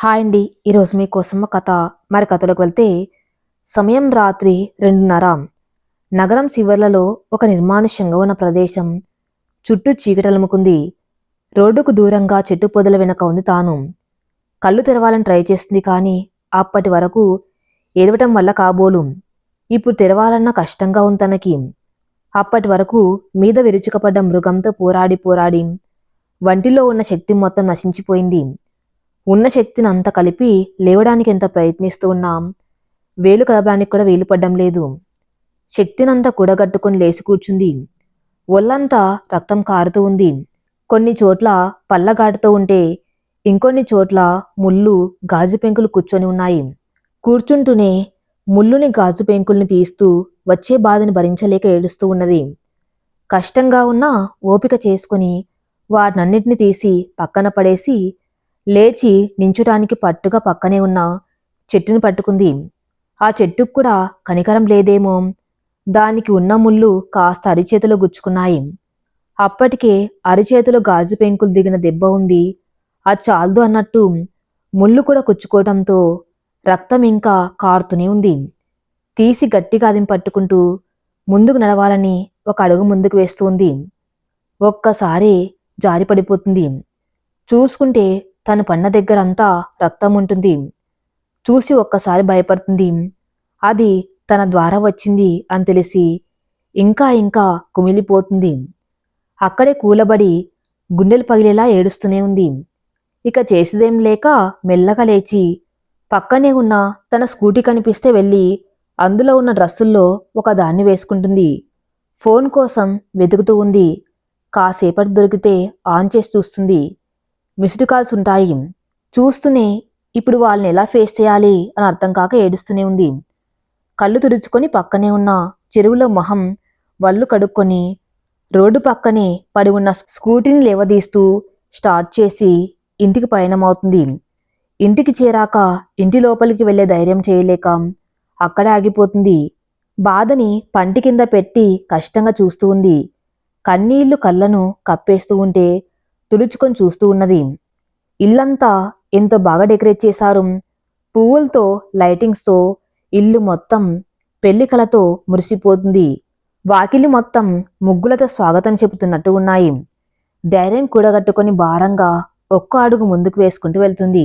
Hi అండి. ఈరోజు మీకోసం ఒక కథ. మరి కథలోకి వెళ్తే సమయం రాత్రి 2:30. నగరం శివర్లలో ఒక నిర్మానుష్యంగా ఉన్న ప్రదేశం. చుట్టూ చీకటలుముకుంది. రోడ్డుకు దూరంగా చెట్టు పొదల వెనక ఉంది తాను. కళ్ళు తెరవాలని ట్రై చేస్తుంది కానీ అప్పటి వరకు ఏడవటం వల్ల కాబోలు. ఇప్పుడు తెరవాలన్న కష్టంగా ఉంది తనకి. అప్పటి వరకు మీద విరుచుకపడ్డ మృగంతో పోరాడి పోరాడి వంటిలో ఉన్న శక్తి మొత్తం నశించిపోయింది. ఉన్న శక్తిని అంతా కలిపి లేవడానికి ఎంత ప్రయత్నిస్తూ ఉన్నాం, వేలు కదపడానికి కూడా వేలు పడ్డం లేదు. శక్తినంతా కూడగట్టుకుని లేచి కూర్చుంది. ఒళ్ళంతా రక్తం కారుతూ ఉంది. కొన్ని చోట్ల పళ్ళగాటుతూ ఉంటే ఇంకొన్ని చోట్ల ముళ్ళు గాజు పెంకులు కూర్చొని ఉన్నాయి. కూర్చుంటూనే ముళ్ళుని గాజు పెంకుల్ని తీస్తూ వచ్చే బాధని భరించలేక ఏడుస్తూ ఉన్నది. కష్టంగా ఉన్నా ఓపిక చేసుకుని వాటినన్నిటిని తీసి పక్కన పడేసి లేచి నించుటానికి పట్టుగా పక్కనే ఉన్న చెట్టుని పట్టుకుంది. ఆ చెట్టుకు కూడా కనికరం లేదేమో, దానికి ఉన్న ముళ్ళు కాస్త అరిచేతిలో గుచ్చుకున్నాయి. అప్పటికే అరిచేతిలో గాజు పెంకులు దిగిన దెబ్బ ఉంది. అది చాలదు అన్నట్టు ముళ్ళు కూడా కుచ్చుకోవటంతో రక్తం ఇంకా కారుతూనే ఉంది. తీసి గట్టిగా అదిం పట్టుకుంటూ ముందుకు నడవాలని ఒక అడుగు ముందుకు వేస్తుంది. ఒక్కసారి జారి పడిపోతుంది. చూసుకుంటే తను పన్న దగ్గరంతా రక్తం ఉంటుంది. చూసి ఒక్కసారి భయపడుతుంది. అది తన ద్వారా వచ్చింది అని తెలిసి ఇంకా ఇంకా కుమిలిపోతుంది. అక్కడే కూలబడి గుండెలు పగిలేలా ఏడుస్తూనే ఉంది. ఇక చేసేదేం లేక మెల్లగా లేచి పక్కనే ఉన్న తన స్కూటీ కనిపిస్తే వెళ్ళి అందులో ఉన్న డ్రస్సుల్లో ఒక దాన్ని వేసుకుంటుంది. ఫోన్ కోసం వెతుకుతూ ఉంది. కాసేపటి దొరికితే ఆన్ చేసి చూస్తుంది. మిస్డ్ కాల్స్ ఉంటాయి. చూస్తూనే ఇప్పుడు వాళ్ళని ఎలా ఫేస్ చేయాలి అని అర్థం కాక ఏడుస్తూనే ఉంది. కళ్ళు తుడుచుకొని పక్కనే ఉన్న చెరువులో మొహం వళ్ళు కడుక్కొని రోడ్డు పక్కనే పడి ఉన్న స్కూటీని లేవదీస్తూ స్టార్ట్ చేసి ఇంటికి పయనమవుతుంది. ఇంటికి చేరాక ఇంటి లోపలికి వెళ్లే ధైర్యం చేయలేక అక్కడే ఆగిపోతుంది. బాధని పంటి కింద పెట్టి కష్టంగా చూస్తూ ఉంది. కన్నీళ్లు కళ్ళను కప్పేస్తూ ఉంటే తుడుచుకొని చూస్తూ ఉన్నది. ఇల్లంతా ఎంతో బాగా డెకరేట్ చేశారు. పువ్వులతో, లైటింగ్స్తో ఇల్లు మొత్తం పెళ్లి కళతో మురిసిపోతుంది. వాకిలి మొత్తం ముగ్గులతో స్వాగతం చెబుతున్నట్టు ఉన్నాయి. ధైర్యం కూడగట్టుకొని భారంగా ఒక్క అడుగు ముందుకు వేసుకుంటూ వెళ్తుంది.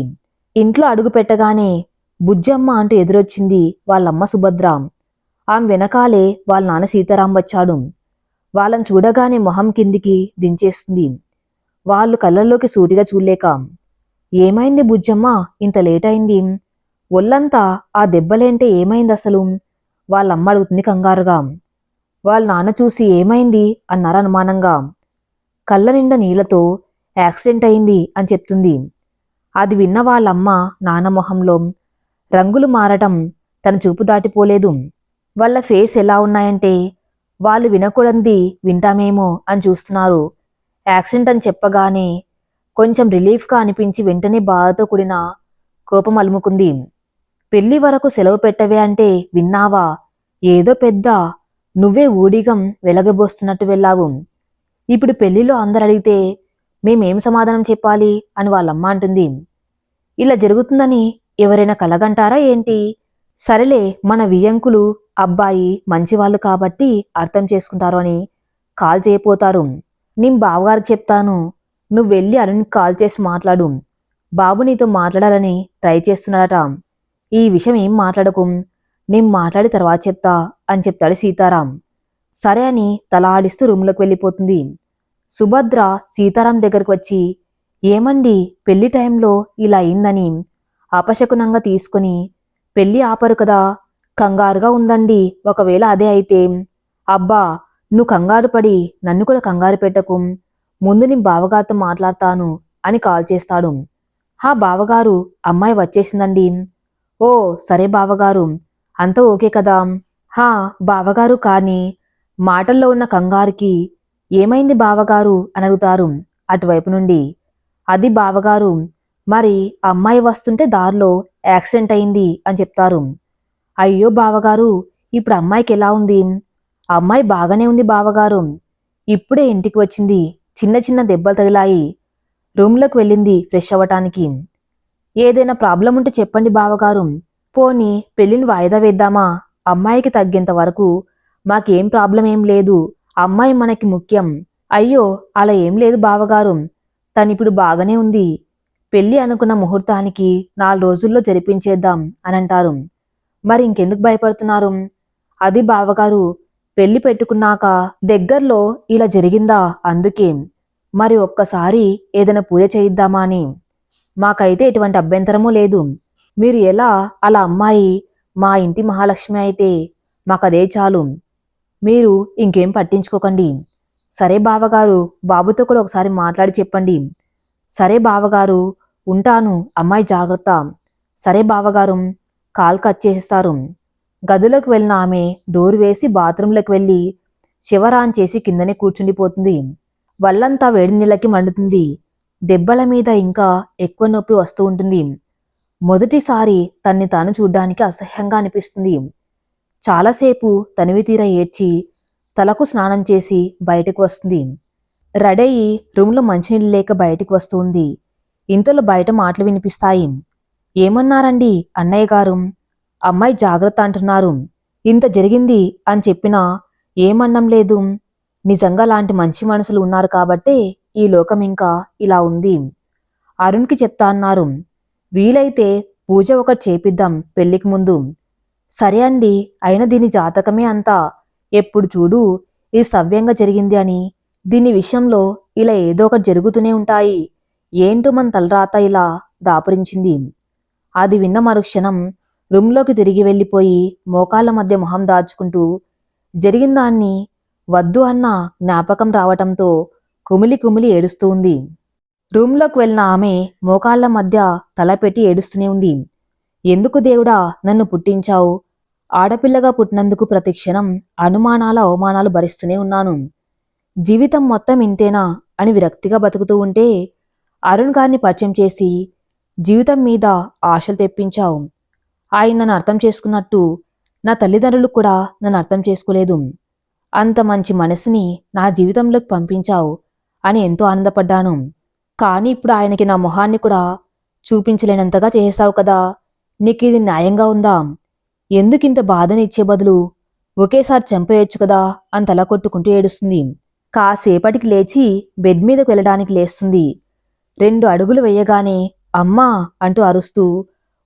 ఇంట్లో అడుగు పెట్టగానే బుజ్జమ్మ అంటూ ఎదురొచ్చింది వాళ్ళమ్మ సుభద్ర. ఆమె వెనకాలే వాళ్ళ నాన్న సీతారాం వచ్చాడు. వాళ్ళని చూడగానే మొహం కిందికి దించేస్తుంది. వాళ్ళు కళ్ళల్లోకి సూటిగా చూడలేక, ఏమైంది బుజ్జమ్మ, ఇంత లేట్ అయింది? ఒళ్ళంతా ఆ దెబ్బలేంటే ఏమైంది అసలు? వాళ్ళమ్మ అడుగుతుంది కంగారుగా. వాళ్ళ నాన్న చూసి ఏమైంది అన్నారు అనుమానంగా. కళ్ళ నిండా నీళ్లతో యాక్సిడెంట్ అయింది అని చెప్తుంది. అది విన్న వాళ్ళమ్మ నాన్న మొహంలో రంగులు మారటం తన చూపు దాటిపోలేదు. వాళ్ళ ఫేస్ ఎలా ఉన్నాయంటే వాళ్ళు వినకూడనిది వింటామేమో అని చూస్తున్నారు. యాక్సిడెంట్ అని చెప్పగానే కొంచెం రిలీఫ్గా అనిపించి వెంటనే బాధతో కూడిన కోపం అలుముకుంది. పెళ్లి వరకు సెలవు పెట్టవే అంటే విన్నావా? ఏదో పెద్ద నువ్వే ఊడిగం వెలగబోస్తున్నట్టు వెళ్ళావు. ఇప్పుడు పెళ్లిలో అందరు అడిగితే మేమేం సమాధానం చెప్పాలి అని వాళ్ళమ్మ అంటుంది. ఇలా జరుగుతుందని ఎవరైనా కలగంటారా ఏంటి? సరేలే, మన వియ్యంకులు అబ్బాయి మంచివాళ్ళు కాబట్టి అర్థం చేసుకుంటారు అని కాల్ చేయపోతారు. నేను బావగారికి చెప్తాను, నువ్వు వెళ్ళి అరుణ్కి కాల్ చేసి మాట్లాడు. బాబు నీతో మాట్లాడాలని ట్రై చేస్తున్నాడట. ఈ విషయం ఏం మాట్లాడకు, నేను మాట్లాడి తర్వాత చెప్తా అని చెప్తాడు సీతారాం. సరే అని తల ఆడిస్తూ రూమ్లోకి వెళ్ళిపోతుంది. సుభద్ర సీతారాం దగ్గరకు వచ్చి, ఏమండి పెళ్లి టైంలో ఇలా అయిందని అపశకునంగా తీసుకుని పెళ్లి ఆపరు కదా, కంగారుగా ఉందండి, ఒకవేళ అదే అయితే. అబ్బా, నువ్వు కంగారు పడి నన్ను కూడా కంగారు పెట్టకు, ముందు నీ బావగారితో మాట్లాడతాను అని కాల్ చేస్తాడు. హా బావగారు, అమ్మాయి వచ్చేసిందండి. ఓ సరే బావగారు, అంతా ఓకే కదా? హా బావగారు, కానీ మాటల్లో ఉన్న కంగారుకి ఏమైంది బావగారు అని అడుగుతారు అటువైపు నుండి. అది బావగారు, మరి అమ్మాయి వస్తుంటే దారిలో యాక్సిడెంట్ అయింది అని చెప్తారు. అయ్యో బావగారు, ఇప్పుడు అమ్మాయికి ఎలా ఉంది? అమ్మాయి బాగానే ఉంది బావగారు, ఇప్పుడే ఇంటికి వచ్చింది, చిన్న చిన్న దెబ్బలు తగిలాయి, రూమ్లోకి వెళ్ళింది ఫ్రెష్ అవ్వటానికి. ఏదైనా ప్రాబ్లం ఉంటే చెప్పండి బావగారు. పోనీ పెళ్లిని వాయిదా వేద్దామా? అమ్మాయికి తగ్గేంత వరకు మాకేం ప్రాబ్లం ఏం లేదు. అమ్మాయి మనకి ముఖ్యం. అయ్యో, అలా ఏం లేదు బావగారు. తనిప్పుడు బాగానే ఉంది. పెళ్లి అనుకున్న ముహూర్తానికి 4 రోజుల్లో జరిపించేద్దాం అనంటారు. మరి ఇంకెందుకు భయపడుతున్నారు? అది బావగారు, పెళ్లి పెట్టుకున్నాక దగ్గర్లో ఇలా జరిగిందా అందుకే. మరి ఒక్కసారి ఏదైనా పూజ చేయిద్దామా అని. మాకైతే ఎటువంటి అభ్యంతరమూ లేదు. మీరు ఎలా అలా అమ్మాయి మా ఇంటి మహాలక్ష్మి అయితే మాకదే చాలు. మీరు ఇంకేం పట్టించుకోకండి. సరే బావగారు, బాబుతో కూడా ఒకసారి మాట్లాడి చెప్పండి. సరే బావగారు, ఉంటాను. అమ్మాయి జాగ్రత్త. సరే బావగారు, కాల్ కట్ చేసేస్తారు. గదిలోకి వెళ్ళిన ఆమె డోర్ వేసి బాత్రూంలోకి వెళ్ళి షవర్ ఆన్ చేసి కిందనే కూర్చుండిపోతుంది. వల్లంతా వేడి నీళ్ళకి మండుతుంది. దెబ్బల మీద ఇంకా ఎక్కువ నొప్పి వస్తూ ఉంటుంది. మొదటిసారి తన్ని తాను చూడ్డానికి అసహ్యంగా అనిపిస్తుంది. చాలాసేపు తనివి తీర ఏడ్చి తలకు స్నానం చేసి బయటకు వస్తుంది. రెడయి రూమ్లో మంచినీళ్ళు లేక బయటికి వస్తుంది. ఇంతలో బయట మాటలు వినిపిస్తాయి. ఏమన్నారండి అన్నయ్య గారు? అమ్మాయి జాగ్రత్త అంటున్నారు. ఇంత జరిగింది అని చెప్పినా ఏమన్నం లేదు. నిజంగా లాంటి మంచి మనసులు ఉన్నారు కాబట్టే ఈ లోకం ఇంకా ఇలా ఉంది. అరుణ్కి చెప్తా అన్నారు. వీలైతే పూజ ఒకటి చేపిద్దాం పెళ్లికి ముందు. సరే అండి, అయినా దీని జాతకమే అంతా. ఎప్పుడు చూడు ఇది సవ్యంగా జరిగింది అని, దీని విషయంలో ఇలా ఏదో ఒకటి జరుగుతూనే ఉంటాయి. ఏంటో మన తలరాత ఇలా దాపురించింది. అది విన్న మరుక్షణం రూంలోకి తిరిగి వెళ్ళిపోయి మోకాళ్ల మధ్య మొహం దాచుకుంటూ జరిగిన దాన్ని వద్దు అన్న జ్ఞాపకం రావటంతో కుమిలి కుమిలి ఏడుస్తూ ఉంది. రూంలోకి వెళ్ళిన ఆమె మోకాళ్ల మధ్య తల పెట్టి ఏడుస్తూనే ఉంది. ఎందుకు దేవుడా నన్ను పుట్టించావు? ఆడపిల్లగా పుట్టినందుకు ప్రతి క్షణం అనుమానాల అవమానాలు భరిస్తూనే ఉన్నాను. జీవితం మొత్తం ఇంతేనా అని విరక్తిగా బతుకుతూ ఉంటే అరుణ్ గారిని పరిచయం చేసి జీవితం మీద ఆశలు తెప్పించావు. ఆయన నన్ను అర్థం చేసుకున్నట్టు నా తల్లిదండ్రులు కూడా నన్ను అర్థం చేసుకోలేదు. అంత మంచి మనసుని నా జీవితంలోకి పంపించావు అని ఎంతో ఆనందపడ్డాను. కానీ ఇప్పుడు ఆయనకి నా మొహాన్ని కూడా చూపించలేనంతగా చేసావు కదా. నీకిది న్యాయంగా ఉందా? ఎందుకింత బాధనిచ్చే బదులు ఒకేసారి చంపేయొచ్చు కదా అని తల కొట్టుకుంటూ ఏడుస్తుంది. కాసేపటికి లేచి బెడ్ మీదకు వెళ్ళడానికి లేస్తుంది. 2 అడుగులు వేయగానే అమ్మా అంటూ అరుస్తూ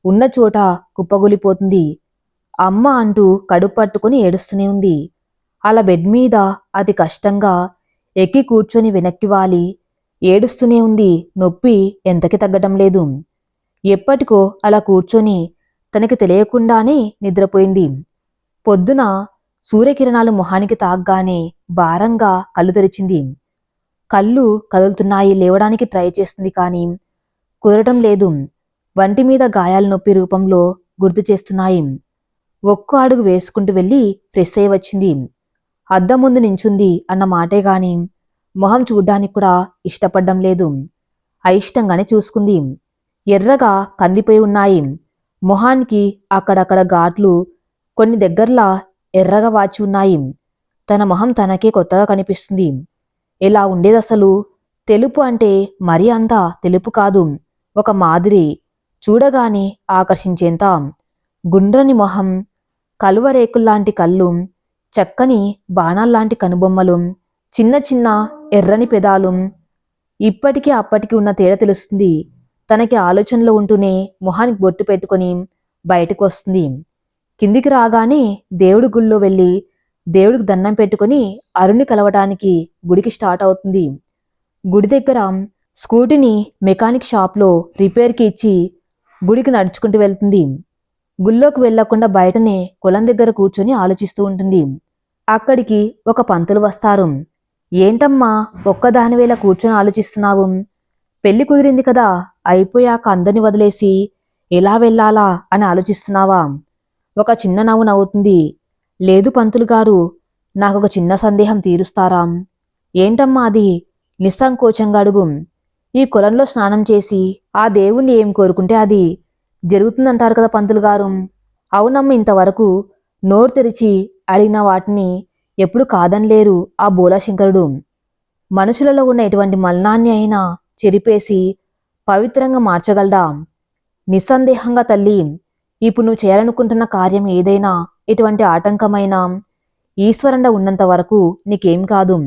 ఉన్న చోట కుప్పగొలిపోతుంది. అమ్మ అంటూ కడుపు పట్టుకుని ఏడుస్తూనే ఉంది. అలా బెడ్ మీద అతి కష్టంగా ఎక్కి కూర్చొని వెనక్కి వాలి ఏడుస్తూనే ఉంది. నొప్పి ఎంతకి తగ్గటం లేదు. ఎప్పటికో అలా కూర్చొని తనకి తెలియకుండానే నిద్రపోయింది. పొద్దున సూర్యకిరణాలు మొహానికి తాగ్గానే భారంగా కళ్ళు తెరిచింది. కళ్ళు కదులుతున్నాయి, లేవడానికి ట్రై చేస్తుంది కానీ కుదరటం లేదు. వంటి మీద గాయాల నొప్పి రూపంలో గుర్తు చేస్తున్నాయి. ఒక్కో అడుగు వేసుకుంటూ వెళ్ళి ఫ్రెష్ అయి వచ్చింది. అద్దం ముందు నించుంది అన్న మాటే గాని మొహం చూడ్డానికి కూడా ఇష్టపడ్డం లేదు. అయిష్టంగానే చూసుకుంది. ఎర్రగా కందిపోయి ఉన్నాయి. మొహానికి అక్కడక్కడ ఘాట్లు, కొన్ని దగ్గర్లా ఎర్రగా వాచి ఉన్నాయి. తన మొహం తనకే కొత్తగా కనిపిస్తుంది. ఎలా ఉండేదసలు? తెలుపు అంటే మరీ అంత తెలుపు కాదు, ఒక మాదిరి, చూడగానే ఆకర్షించేంత. గుండ్రని మొహం, కలువరేకుల్లాంటి కళ్ళు, చక్కని బాణాల్లాంటి కనుబొమ్మలు, చిన్న చిన్న ఎర్రని పెదాలు. ఇప్పటికీ అప్పటికి ఉన్న తేడా తెలుస్తుంది. తనకి ఆలోచనలో ఉంటూనే మొహానికి బొట్టు పెట్టుకొని బయటకు వస్తుంది. కిందికి రాగానే దేవుడి గుళ్ళో వెళ్ళి దేవుడికి దండం పెట్టుకుని అరుణ్ణి కలవటానికి గుడికి స్టార్ట్ అవుతుంది. గుడి దగ్గర స్కూటీని మెకానిక్ షాప్లో రిపేర్కి ఇచ్చి గుడికి నడుచుకుంటూ వెళ్తుంది. గుళ్ళోకి వెళ్లకుండా బయటనే కులం దగ్గర కూర్చొని ఆలోచిస్తూ ఉంటుంది. అక్కడికి ఒక పంతులు వస్తారు. ఏంటమ్మా ఒక్కదానివేళ కూర్చొని ఆలోచిస్తున్నావు? పెళ్లి కుదిరింది కదా, అయిపోయాక అందరిని వదిలేసి ఎలా వెళ్ళాలా అని ఆలోచిస్తున్నావా? ఒక చిన్న నవ్వు నవ్వుతుంది. లేదు పంతులు గారు, నాకొక చిన్న సందేహం తీరుస్తారా? ఏంటమ్మా అది? నిస్సంకోచంగా అడుగు. ఈ కులంలో స్నానం చేసి ఆ దేవుణ్ణి ఏం కోరుకుంటే అది జరుగుతుందంటారు కదా పంతులు గారు. అవునమ్మ, ఇంతవరకు నోరు తెరిచి అడిగిన వాటిని ఎప్పుడు కాదనలేరు ఆ బోలాశంకరుడు. మనుషులలో ఉన్న ఎటువంటి మలినాన్ని అయినా చెరిపేసి పవిత్రంగా మార్చగలదా? నిస్సందేహంగా తల్లి, ఇప్పుడు నువ్వు చేయాలనుకుంటున్న కార్యం ఏదైనా ఎటువంటి ఆటంకమైనా ఈశ్వరండ ఉన్నంత వరకు నీకేం కాదు.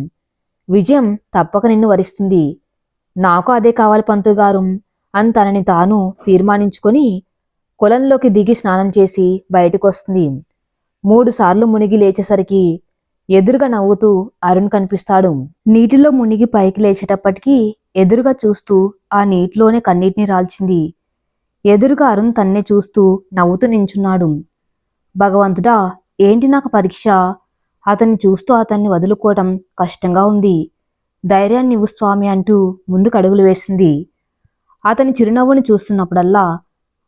విజయం తప్పక నిన్ను వరిస్తుంది. నాకు అదే కావాలి పంతుగారు అని తనని తాను తీర్మానించుకొని కొలంలోకి దిగి స్నానం చేసి బయటకొస్తుంది. 3 సార్లు మునిగి లేచేసరికి ఎదురుగా నవ్వుతూ అరుణ్ కనిపిస్తాడు. నీటిలో మునిగి పైకి లేచేటప్పటికీ ఎదురుగా చూస్తూ ఆ నీటిలోనే కన్నీటిని రాల్చింది. ఎదురుగా అరుణ్ తన్నే చూస్తూ నవ్వుతూ నించున్నాడు. భగవంతుడా, ఏంటి నాకు పరీక్ష? అతన్ని చూస్తూ అతన్ని వదులుకోవటం కష్టంగా ఉంది. ధైర్యాన్ని ఇవ్వు స్వామి అంటూ ముందుకు అడుగులు వేసింది. అతని చిరునవ్వుని చూస్తున్నప్పుడల్లా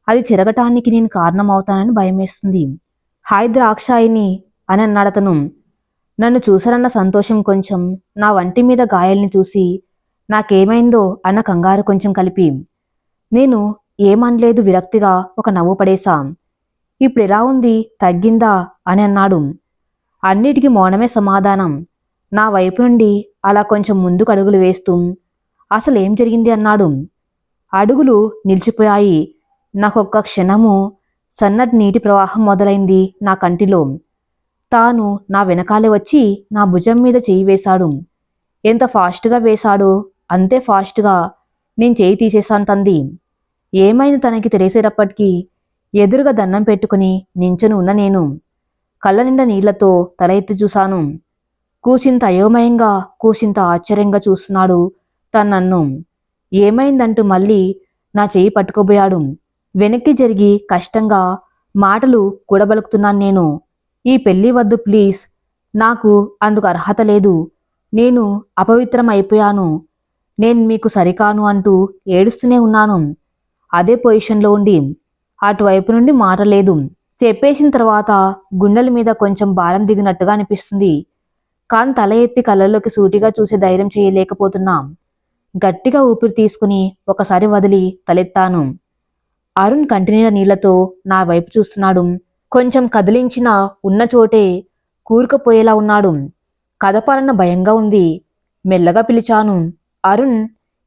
అది చెరగటానికి నేను కారణమవుతానని భయమేస్తుంది. హాయ్ ద్రాక్షాయిని అని అన్నాడతను. నన్ను చూశారన్న సంతోషం కొంచెం, నా వంటి మీద గాయాల్ని చూసి నాకేమైందో అన్న కంగారు కొంచెం కలిపి, నేను ఏమనలేదు విరక్తిగా ఒక నవ్వు పడేశా. ఇప్పుడు ఎలా ఉంది, తగ్గిందా అని అన్నాడు. అన్నిటికీ మౌనమే సమాధానం. నా వైపు నుండి అలా కొంచెం ముందుకు అడుగులు వేస్తూ అసలేం జరిగింది అన్నాడు. అడుగులు నిలిచిపోయాయి. నాకొక్క క్షణము సన్నటి నీటి ప్రవాహం మొదలైంది నా కంటిలో. తాను నా వెనకాలే వచ్చి నా భుజం మీద చేయి వేశాడు. ఎంత ఫాస్ట్గా వేశాడో అంతే ఫాస్ట్గా నేను చేయి తీసేశాను తంది. ఏమైంది తనకి తెలిసేటప్పటికీ ఎదురుగా దండం పెట్టుకుని నించుని ఉన్న నేను కళ్ళ నిండా నీళ్లతో తల ఎత్తి చూశాను. కూసింత అయోమయంగా కూసింత ఆశ్చర్యంగా చూస్తున్నాడు తను నన్ను. ఏమైందంటూ మళ్ళీ నా చెయ్యి పట్టుకోబోయాడు. వెనక్కి జరిగి కష్టంగా మాటలు కూడబలుకుతున్నాను నేను. ఈ పెళ్లి వద్దు ప్లీజ్, నాకు అందుకు అర్హత లేదు, నేను అపవిత్రం అయిపోయాను, నేను మీకు సరికాను అంటూ ఏడుస్తూనే ఉన్నాను. అదే పొజిషన్లో ఉండి అటువైపు నుండి మాట లేదు. చెప్పేసిన తర్వాత గుండెల మీద కొంచెం భారం దిగినట్టుగా అనిపిస్తుంది. కాని తల ఎత్తి కళ్ళల్లోకి సూటిగా చూసే ధైర్యం చేయలేకపోతున్నా. గట్టిగా ఊపిరి తీసుకుని ఒకసారి వదిలి తలెత్తాను. అరుణ్ కంటినీళ్ళ నీళ్లతో నా వైపు చూస్తున్నాడు. కొంచెం కదిలించిన ఉన్న చోటే కూరుకుపోయేలా ఉన్నాడు. కదపాలన్న భయంగా ఉంది. మెల్లగా పిలిచాను, అరుణ్.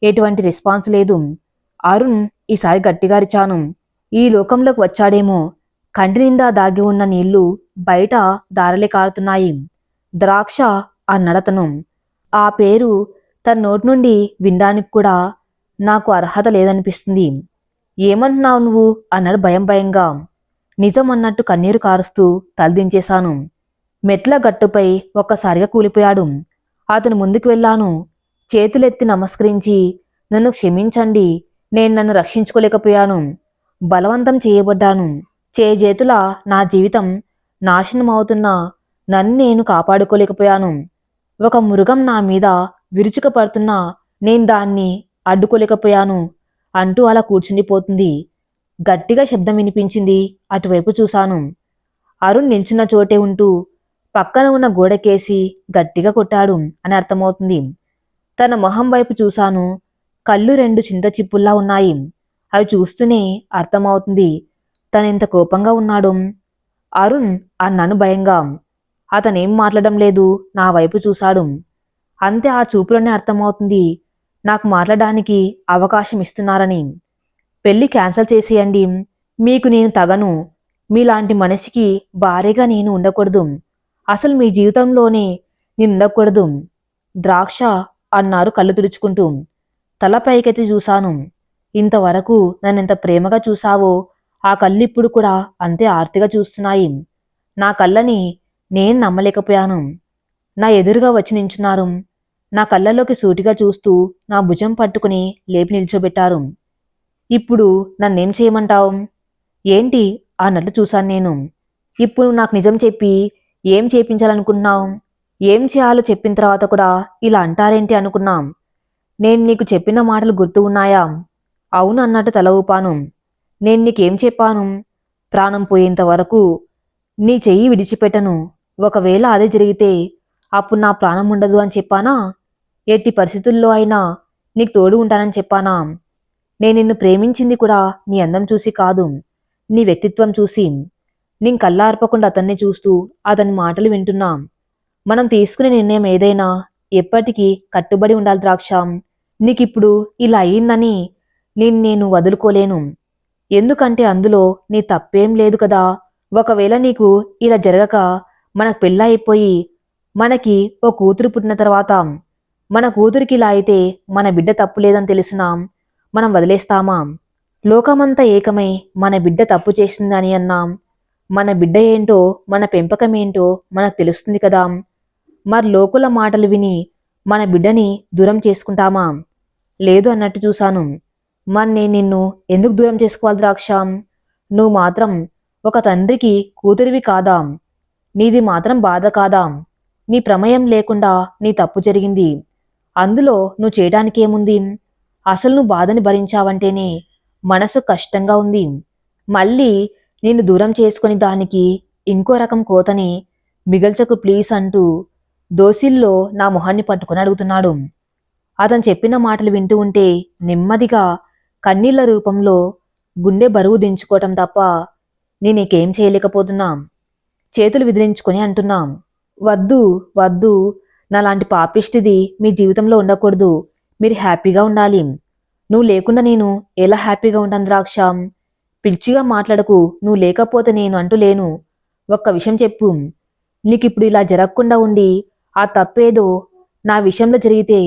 ఎటువంటి రెస్పాన్స్ లేదు. అరుణ్ ఈసారి గట్టిగా అరిచాను. ఈ లోకంలోకి వచ్చాడేమో. కంటి నిండా దాగి ఉన్న నీళ్లు బయట దారలే కారుతున్నాయి. ద్రాక్ష అన్నడతను. ఆ పేరు తన నోటి నుండి వినడానికి కూడా నాకు అర్హత లేదనిపిస్తుంది. ఏమంటున్నావు నువ్వు అన్నాడు భయం భయంగా. నిజం అన్నట్టు కన్నీరు కారుస్తూ తలదించేశాను. మెట్ల గట్టుపై ఒక్కసారిగా కూలిపోయాడు. అతను ముందుకు వెళ్ళాను. చేతులెత్తి నమస్కరించి, నన్ను క్షమించండి, నేను నన్ను రక్షించుకోలేకపోయాను, బలవంతం చేయబడ్డాను, చేజేతుల నా జీవితం నాశనం అవుతున్నా నన్ను నేను కాపాడుకోలేకపోయాను, ఒక మృగం నా మీద విరుచుకపడుతున్నా నేను దాన్ని అడ్డుకోలేకపోయాను అంటూ అలా కూర్చుండిపోతుంది. గట్టిగా శబ్దం వినిపించింది. అటువైపు చూశాను. అరుణ్ నిల్చున్న చోటే ఉంటూ పక్కన ఉన్న గోడకేసి గట్టిగా కొట్టాడు అని అర్థమవుతుంది. తన మొహం వైపు చూశాను. కళ్ళు 2 చింత చిప్పుల్లా ఉన్నాయి. అవి చూస్తూనే అర్థమవుతుంది తనెంత కోపంగా ఉన్నాడు. అరుణ్ అన్నాను భయంగా. అతనేం మాట్లాడడం లేదు. నా వైపు చూశాడు. అంతే, ఆ చూపులోనే అర్థమవుతుంది నాకు మాట్లాడడానికి అవకాశం ఇస్తున్నారని. పెళ్లి క్యాన్సిల్ చేసేయండి, మీకు నేను తగను, మీలాంటి మనిషికి భార్యగా నేను ఉండకూడదు, అసలు మీ జీవితంలోనే నేను ఉండకూడదు. ద్రాక్ష అన్నారు కళ్ళు తుడుచుకుంటూ. తల పైకెత్తి చూశాను. ఇంతవరకు నన్నెంత ప్రేమగా చూశావో ఆ కళ్ళు ఇప్పుడు కూడా అంతే ఆర్తిగా చూస్తున్నాయి. నా కళ్ళని నేను నమ్మలేకపోయాను. నా ఎదురుగా వచ్చి నించున్నారు. నా కళ్ళలోకి సూటిగా చూస్తూ నా భుజం పట్టుకుని లేపి నిల్చోబెట్టారు. ఇప్పుడు నన్నేం చేయమంటావు? ఏంటి అన్నట్లు చూశాను నేను. ఇప్పుడు నాకు నిజం చెప్పి ఏం చేయించాలనుకుంటున్నావు? ఏం చేయాలో చెప్పిన తర్వాత కూడా ఇలా అంటారేంటి అనుకున్నాం. నేను నీకు చెప్పిన మాటలు గుర్తు ఉన్నాయా? అవును అన్నట్టు తల ఊపాను. నేను నీకేం చెప్పాను? ప్రాణం పోయేంత వరకు నీ చెయ్యి విడిచిపెట్టను, ఒకవేళ అదే జరిగితే అప్పుడు నా ప్రాణం ఉండదు అని చెప్పానా? ఎట్టి పరిస్థితుల్లో అయినా నీకు తోడు ఉంటానని చెప్పానా? నేను నిన్ను ప్రేమించింది కూడా నీ అందం చూసి కాదు, నీ వ్యక్తిత్వం చూసి. నేను కళ్ళార్పకుండా అతన్ని చూస్తూ అతని మాటలు వింటున్నా. మనం తీసుకునే నిర్ణయం ఏదైనా ఎప్పటికీ కట్టుబడి ఉండాలి ద్రాక్ష. నీకిప్పుడు ఇలా అయ్యిందని నేను వదులుకోలేను. ఎందుకంటే అందులో నీ తప్పేం లేదు కదా. ఒకవేళ నీకు ఇలా జరగక మనకు పెళ్ళయిపోయి మనకి ఓ కూతురు పుట్టిన తర్వాత మన కూతురికి ఇలా అయితే మన బిడ్డ తప్పు లేదని తెలిసినా మనం వదిలేస్తామా? లోకమంతా ఏకమై మన బిడ్డ తప్పు చేసిందని అన్నాం. మన బిడ్డ ఏంటో మన పెంపకం ఏంటో మనకు తెలుస్తుంది కదా. మరి లోకుల మాటలు విని మన బిడ్డని దూరం చేసుకుంటామా? లేదు అన్నట్టు చూశాను. మరి నేను నిన్ను ఎందుకు దూరం చేసుకోవాలి ద్రాక్ష? నువ్వు మాత్రం ఒక తండ్రికి కూతురివి కాదా? నీది మాత్రం బాధ కాదా? నీ ప్రమేయం లేకుండా నీ తప్పు జరిగింది. అందులో నువ్వు చేయడానికేముంది? అసలు నువ్వు బాధని భరించావంటేనే మనసు కష్టంగా ఉంది. మళ్ళీ నిన్ను దూరం చేసుకుని దానికి ఇంకో రకం కోతని మిగల్చకు ప్లీజ్ అంటూ దోసిల్లో నా మొహాన్ని పట్టుకుని అడుగుతున్నాడు. అతను చెప్పిన మాటలు వింటూ ఉంటే నెమ్మదిగా కన్నీళ్ల రూపంలో గుండె బరువు దించుకోవటం తప్ప నేనేకేం చేయలేకపోతున్నా. చేతులు విదిలించుకొని అంటున్నాం, వద్దు వద్దు, నాలాంటి పాపిష్టిది మీ జీవితంలో ఉండకూడదు. మీరు హ్యాపీగా ఉండాలి. నువ్వు లేకుండా నేను ఎలా హ్యాపీగా ఉంటాను ద్రాక్ష? పిచ్చిగా మాట్లాడకు. నువ్వు లేకపోతే నేను అంటూ లేను. ఒక్క విషయం చెప్పు. నీకిప్పుడు ఇలా జరగకుండా ఉండి ఆ తప్పేదో నా విషయంలో జరిగితే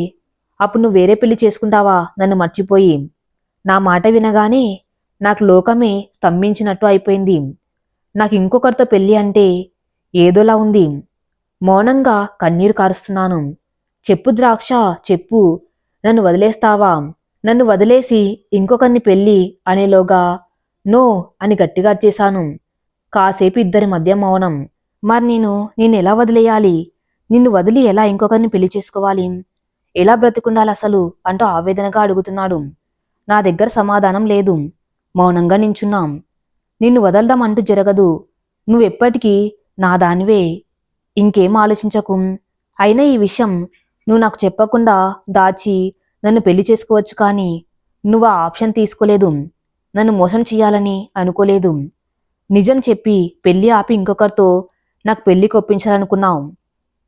అప్పుడు నువ్వు వేరే పెళ్లి చేసుకుంటావా నన్ను మర్చిపోయి? నా మాట వినగానే నాకు లోకమే స్తంభించినట్టు అయిపోయింది. నాకు ఇంకొకరితో పెళ్లి అంటే ఏదోలా ఉంది. మౌనంగా కన్నీరు కారుస్తున్నాను. చెప్పు ద్రాక్ష, చెప్పు. నన్ను వదిలేస్తావా? నన్ను వదిలేసి ఇంకొకరిని పెళ్ళి అనేలోగా నో అని గట్టిగా అరిచేశాను. కాసేపు ఇద్దరి మధ్య మౌనం. మరి నిన్నెలా వదిలేయాలి? నిన్ను వదిలి ఎలా ఇంకొకరిని పెళ్లి చేసుకోవాలి? ఎలా బ్రతికుండాలి అసలు అంటూ ఆవేదనగా అడుగుతున్నాడు. నా దగ్గర సమాధానం లేదు. మౌనంగా నించున్నాం. నిన్ను వదలదామంటూ జరగదు. నువ్వెప్పటికీ నా దానివే. ఇంకేం ఆలోచించకు. అయినా ఈ విషయం నువ్వు నాకు చెప్పకుండా దాచి నన్ను పెళ్లి చేసుకోవచ్చు, కానీ నువ్వు ఆ ఆప్షన్ తీసుకోలేదు. నన్ను మోసం చెయ్యాలని అనుకోలేదు. నిజం చెప్పి పెళ్లి ఆపి ఇంకొకరితో నాకు పెళ్లికి ఒప్పించాలనుకున్నావు.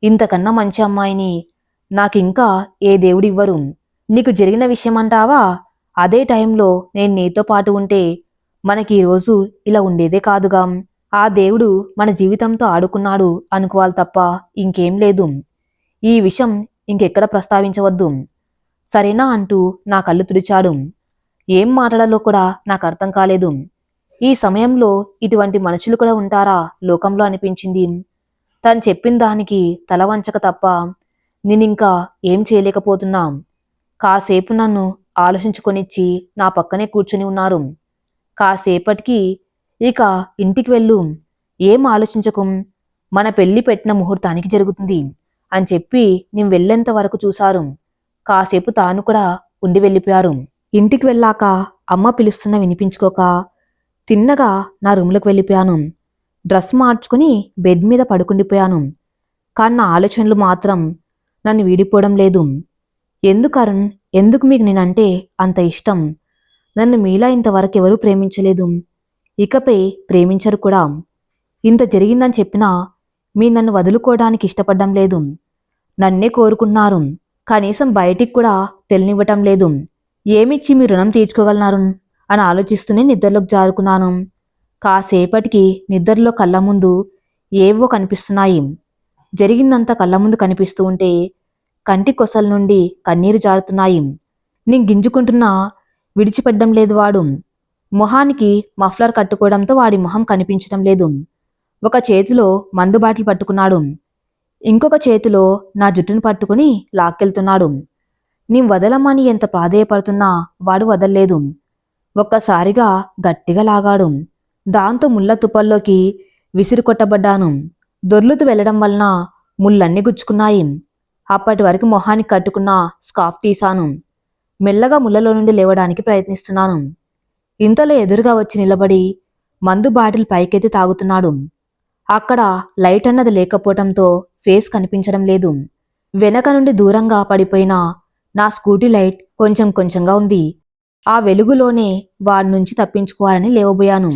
ఇంతకన్నా మంచి అమ్మాయిని నాకింకా ఏ దేవుడివ్వరు. నీకు జరిగిన విషయమంటావా? అదే టైంలో నేను నీతో పాటు ఉంటే మనకి ఈరోజు ఇలా ఉండేదే కాదుగా. ఆ దేవుడు మన జీవితంతో ఆడుకున్నాడు అనుకోవాలి తప్ప ఇంకేం లేదు. ఈ విషయం ఇంకెక్కడ ప్రస్తావించవద్దు, సరేనా అంటూ నా కళ్ళు తుడిచాడు. ఏం మాట్లాడాలో కూడా నాకు అర్థం కాలేదు. ఈ సమయంలో ఇటువంటి మనుషులు కూడా ఉంటారా లోకంలో అనిపించింది. తను చెప్పిన దానికి తల వంచక తప్ప నేనింకా ఏం చేయలేకపోతున్నా. కాసేపు నన్ను ఆలోచించుకొనిచ్చి నా పక్కనే కూర్చుని ఉన్నారు. కాసేపటికి ఇక ఇంటికి వెళ్ళు, ఏం ఆలోచించకు, మన పెళ్లి పెట్టిన ముహూర్తానికి జరుగుతుంది అని చెప్పి నేను వెళ్ళేంత వరకు చూశారు. కాసేపు తాను కూడా ఉండి వెళ్ళిపోయారు. ఇంటికి వెళ్ళాక అమ్మ పిలుస్తున్న వినిపించుకోక తిన్నగా నా రూమ్లోకి వెళ్ళిపోయాను. డ్రెస్ మార్చుకుని బెడ్ మీద పడుకుండిపోయాను. కానీ నా ఆలోచనలు మాత్రం నన్ను వీడిపోవడం లేదు. ఎందుకు అరుణ్, ఎందుకు మీకు నేనంటే అంత ఇష్టం? నన్ను మీలా ఇంతవరకు ఎవరూ ప్రేమించలేదు, ఇకపై ప్రేమించరు కూడా. ఇంత జరిగిందని చెప్పినా మీ నన్ను వదులుకోవడానికి ఇష్టపడడం లేదు. నన్నే కోరుకుంటున్నారు, కనీసం బయటికి కూడా తెలినివ్వటం లేదు. ఏమిచ్చి మీ రుణం తీర్చుకోగలనారు అని ఆలోచిస్తూనే నిద్రలోకి జారుకున్నాను. కాసేపటికి నిద్రలో కళ్ళ ముందు ఏవో కనిపిస్తున్నాయి. జరిగిందంతా కళ్ళ ముందు కనిపిస్తూ ఉంటే కంటి కొసల నుండి కన్నీరు జారుతున్నాయి. నేను గింజుకుంటున్నా విడిచిపెట్టడం లేదు వాడు. మొహానికి మఫ్లర్ కట్టుకోవడంతో వాడి మొహం కనిపించడం లేదు. ఒక చేతిలో మందు బాటిల్ పట్టుకున్నాడు, ఇంకొక చేతిలో నా జుట్టును పట్టుకుని లాక్కెళ్తున్నాడు. నేను వదలమని ఎంత ప్రాధేయపడుతున్నా వాడు వదల్లేదు. ఒక్కసారిగా గట్టిగా లాగాడు. దాంతో ముళ్ళ తుప్పల్లోకి విసిరి కొట్టబడ్డాను. దొర్లుతూ వెళ్లడం వలన ముళ్ళన్నీ గుచ్చుకున్నాయి. అప్పటి వరకు మొహానికి కట్టుకున్న స్కార్ఫ్ తీశాను. మెల్లగా ముళ్ళలో నుండి లేవడానికి ప్రయత్నిస్తున్నాను. ఇంతలో ఎదురుగా వచ్చి నిలబడి మందు బాటిల్ పైకెత్తి తాగుతున్నాడు. అక్కడ లైట్ అన్నది లేకపోవటంతో ఫేస్ కనిపించడం లేదు. వెనక నుండి దూరంగా పడిపోయిన నా స్కూటీ లైట్ కొంచెం కొంచెంగా ఉంది. ఆ వెలుగులోనే వాడి నుంచి తప్పించుకోవాలని లేవబోయాను.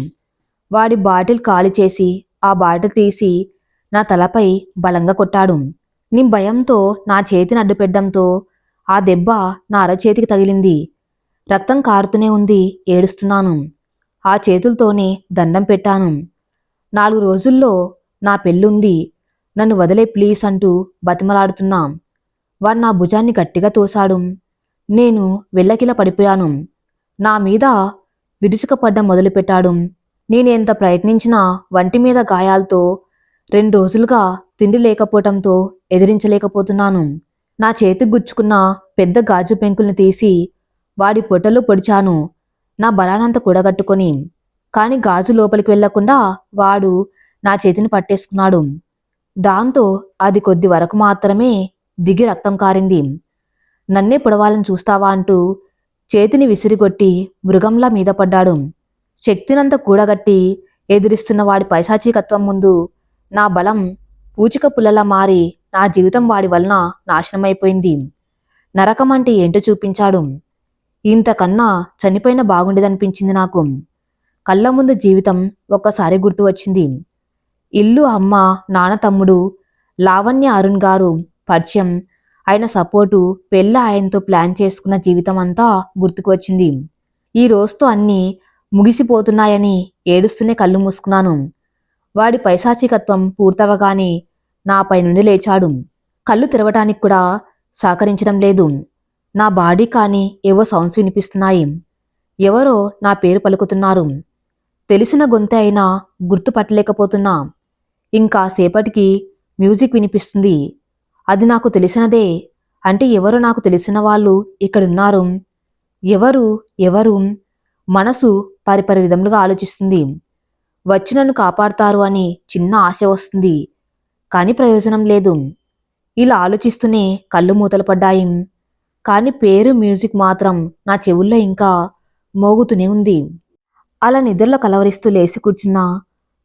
వాడి బాటిల్ ఖాళీ చేసి ఆ బాటిల్ తీసి నా తలపై బలంగా కొట్టాడు. నీ భయంతో నా చేతిని అడ్డుపెట్టడంతో ఆ దెబ్బ నా అరచేతికి తగిలింది. రక్తం కారుతూనే ఉంది. ఏడుస్తున్నాను. ఆ చేతులతోనే దండం పెట్టాను. 4 రోజుల్లో నా పెళ్ళుంది. నన్ను వదిలే ప్లీజ్ అంటూ బతిమలాడుతున్నా. వాడు నా భుజాన్ని గట్టిగా తోశాడు. నేను వెల్లకిలా పడిపోయాను. నా మీద విరుచుకుపడ్డం మొదలుపెట్టాడు. నేనెంత ప్రయత్నించినా వంటి మీద గాయాలతో 2 రోజులుగా తిండి లేకపోవటంతో ఎదిరించలేకపోతున్నాను. నా చేతికి గుచ్చుకున్న పెద్ద గాజు పెంకుల్ని తీసి వాడి పొట్టలో పొడిచాను, నా బలానంతా కూడగట్టుకొని. కాని గాజు లోపలికి వెళ్లకుండా వాడు నా చేతిని పట్టేసుకున్నాడు. దాంతో అది కొద్ది వరకు మాత్రమే దిగి రక్తం కారింది. నన్నే పొడవాలని చూస్తావా అంటూ చేతిని విసిరిగొట్టి మృగంలా మీద పడ్డాడు. శక్తినంతా కూడగట్టి ఎదురిస్తున్న వాడి పైశాచీకత్వం ముందు నా బలం పూచిక పుల్లలా మారి నా జీవితం వాడి వలన నాశనమైపోయింది. నరకం అంటే ఏంటో చూపించాడు. ఇంతకన్నా చనిపోయినా బాగుండేదనిపించింది నాకు. కళ్ళ ముందు జీవితం ఒక్కసారి గుర్తు వచ్చింది. ఇల్లు, అమ్మ, నాన్న, తమ్ముడు, లావణ్య, అరుణ్ గారు పరిచయం, ఆయన సపోర్టు, పెళ్ళ ఆయనతో ప్లాన్ చేసుకున్న జీవితం అంతా గుర్తుకు వచ్చింది. ఈ రోజుతో అన్నీ ముగిసిపోతున్నాయని ఏడుస్తూనే కళ్ళు మూసుకున్నాను. వాడి పైశాచికత్వం పూర్తవగానే నాపై నుండి లేచాడు. కళ్ళు తెరవటానికి కూడా సహకరించడం లేదు. నా బాడీ కానీ ఏవో సౌండ్స్ వినిపిస్తున్నాయి. ఎవరో నా పేరు పలుకుతున్నారు. తెలిసిన గొంతే అయినా గుర్తుపట్టలేకపోతున్నా. ఇంకా సేపటికి మ్యూజిక్ వినిపిస్తుంది. అది నాకు తెలిసినదే. అంటే ఎవరో నాకు తెలిసిన వాళ్ళు ఇక్కడున్నారు. ఎవరు ఎవరు మనసు పరిపరి విధములుగా ఆలోచిస్తుంది. వచ్చి నన్ను కాపాడతారు అని చిన్న ఆశ వస్తుంది. కానీ ప్రయోజనం లేదు. ఇలా ఆలోచిస్తూనే కళ్ళు మూతలు పడ్డాయి. కాని పేరు, మ్యూజిక్ మాత్రం నా చెవుల్లో ఇంకా మోగుతూనే ఉంది. అలా నిద్రలో కలవరిస్తూ లేచి కూర్చున్నా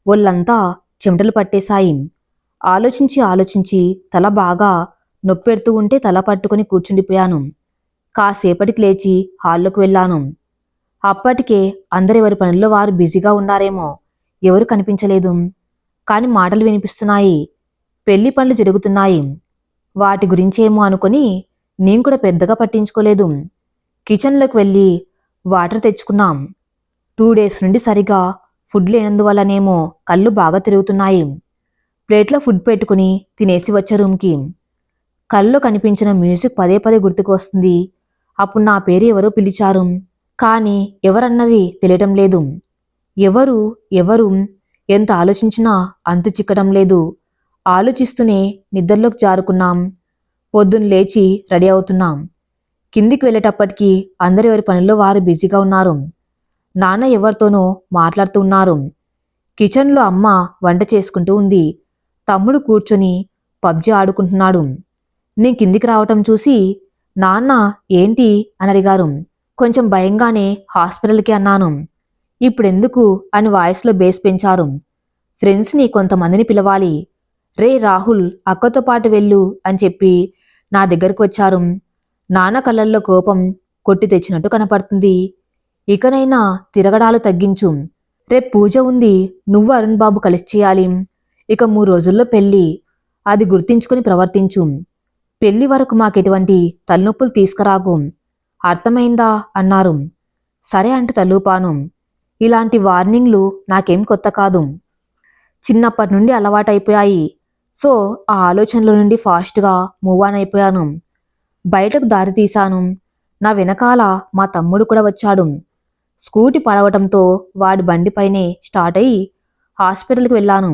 ఒళ్ళంతా చెమటలు పట్టేశాయి. ఆలోచించి ఆలోచించి తల బాగా నొప్పెడుతూ ఉంటే తల పట్టుకుని కూర్చుండిపోయాను. కాసేపటికి లేచి హాల్లోకి వెళ్ళాను. అప్పటికే అందరెవరి పనుల్లో వారు బిజీగా ఉన్నారేమో. ఎవరు కనిపించలేదు. కాని మాటలు వినిపిస్తున్నాయి. పెళ్లి పనులు జరుగుతున్నాయి. వాటి గురించేమో అనుకుని నేను కూడా పెద్దగా పట్టించుకోలేదు. కిచెన్లోకి వెళ్ళి వాటర్ తెచ్చుకున్నాం. 2 డేస్ నుండి సరిగా ఫుడ్ లేనందువల్లనేమో కళ్ళు బాగా తిరుగుతున్నాయి. ప్లేట్లో ఫుడ్ పెట్టుకుని తినేసి వచ్చే రూమ్కి. కళ్ళు కనిపించిన మ్యూజిక్ పదే పదే గుర్తుకు వస్తుంది. అప్పుడు నా పేరు ఎవరో పిలిచారు. కానీ ఎవరన్నది తెలియటం లేదు. ఎవరు ఎవరు ఎంత ఆలోచించినా అంతు చిక్కడం లేదు. ఆలోచిస్తూనే నిద్రలోకి జారుకున్నాం. పొద్దున్న లేచి రెడీ అవుతున్నాం. కిందికి వెళ్ళేటప్పటికి అందరు ఎవరి పనుల్లో వారు బిజీగా ఉన్నారు. నాన్న ఎవరితోనో మాట్లాడుతూ ఉన్నారు. కిచెన్లో అమ్మ వంట చేసుకుంటూ ఉంది. తమ్ముడు కూర్చొని పబ్జి ఆడుకుంటున్నాడు. నేను కిందికి రావటం చూసి నాన్న ఏంటి అని అడిగారు. కొంచెం భయంగానే హాస్పిటల్కి అన్నాను. ఇప్పుడెందుకు అని వాయిస్లో బేస్ పెంచారు. ఫ్రెండ్స్ని కొంతమందిని పిలవాలి. రే రాహుల్, అక్కతో పాటు వెళ్ళు అని చెప్పి నా దగ్గరకు వచ్చారు. నాన్న కళ్ళల్లో కోపం కొట్టి తెచ్చినట్టు కనపడుతుంది. ఇకనైనా తిరగడాలు తగ్గించు. రేపు పూజ ఉంది. నువ్వు అరుణ్ బాబు కలిసి చేయాలి. ఇక 3 రోజుల్లో పెళ్ళి. అది గుర్తించుకుని ప్రవర్తించు. పెళ్లి వరకు మాకెటువంటి తలనొప్పులు తీసుకురాకు. అర్థమైందా అన్నారు. సరే అంటూ తలూపాను. ఇలాంటి వార్నింగ్లు నాకేం కొత్త కాదు. చిన్నప్పటి నుండి అలవాటైపోయాయి. సో ఆ ఆలోచనల నుండి ఫాస్ట్గా మూవ్ ఆన్ అయిపోయాను. బయటకు దారి తీశాను. నా వెనకాల మా తమ్ముడు కూడా వచ్చాడు. స్కూటీ పడవటంతో వాడి బండిపైనే స్టార్ట్ అయ్యి హాస్పిటల్కి వెళ్ళాను.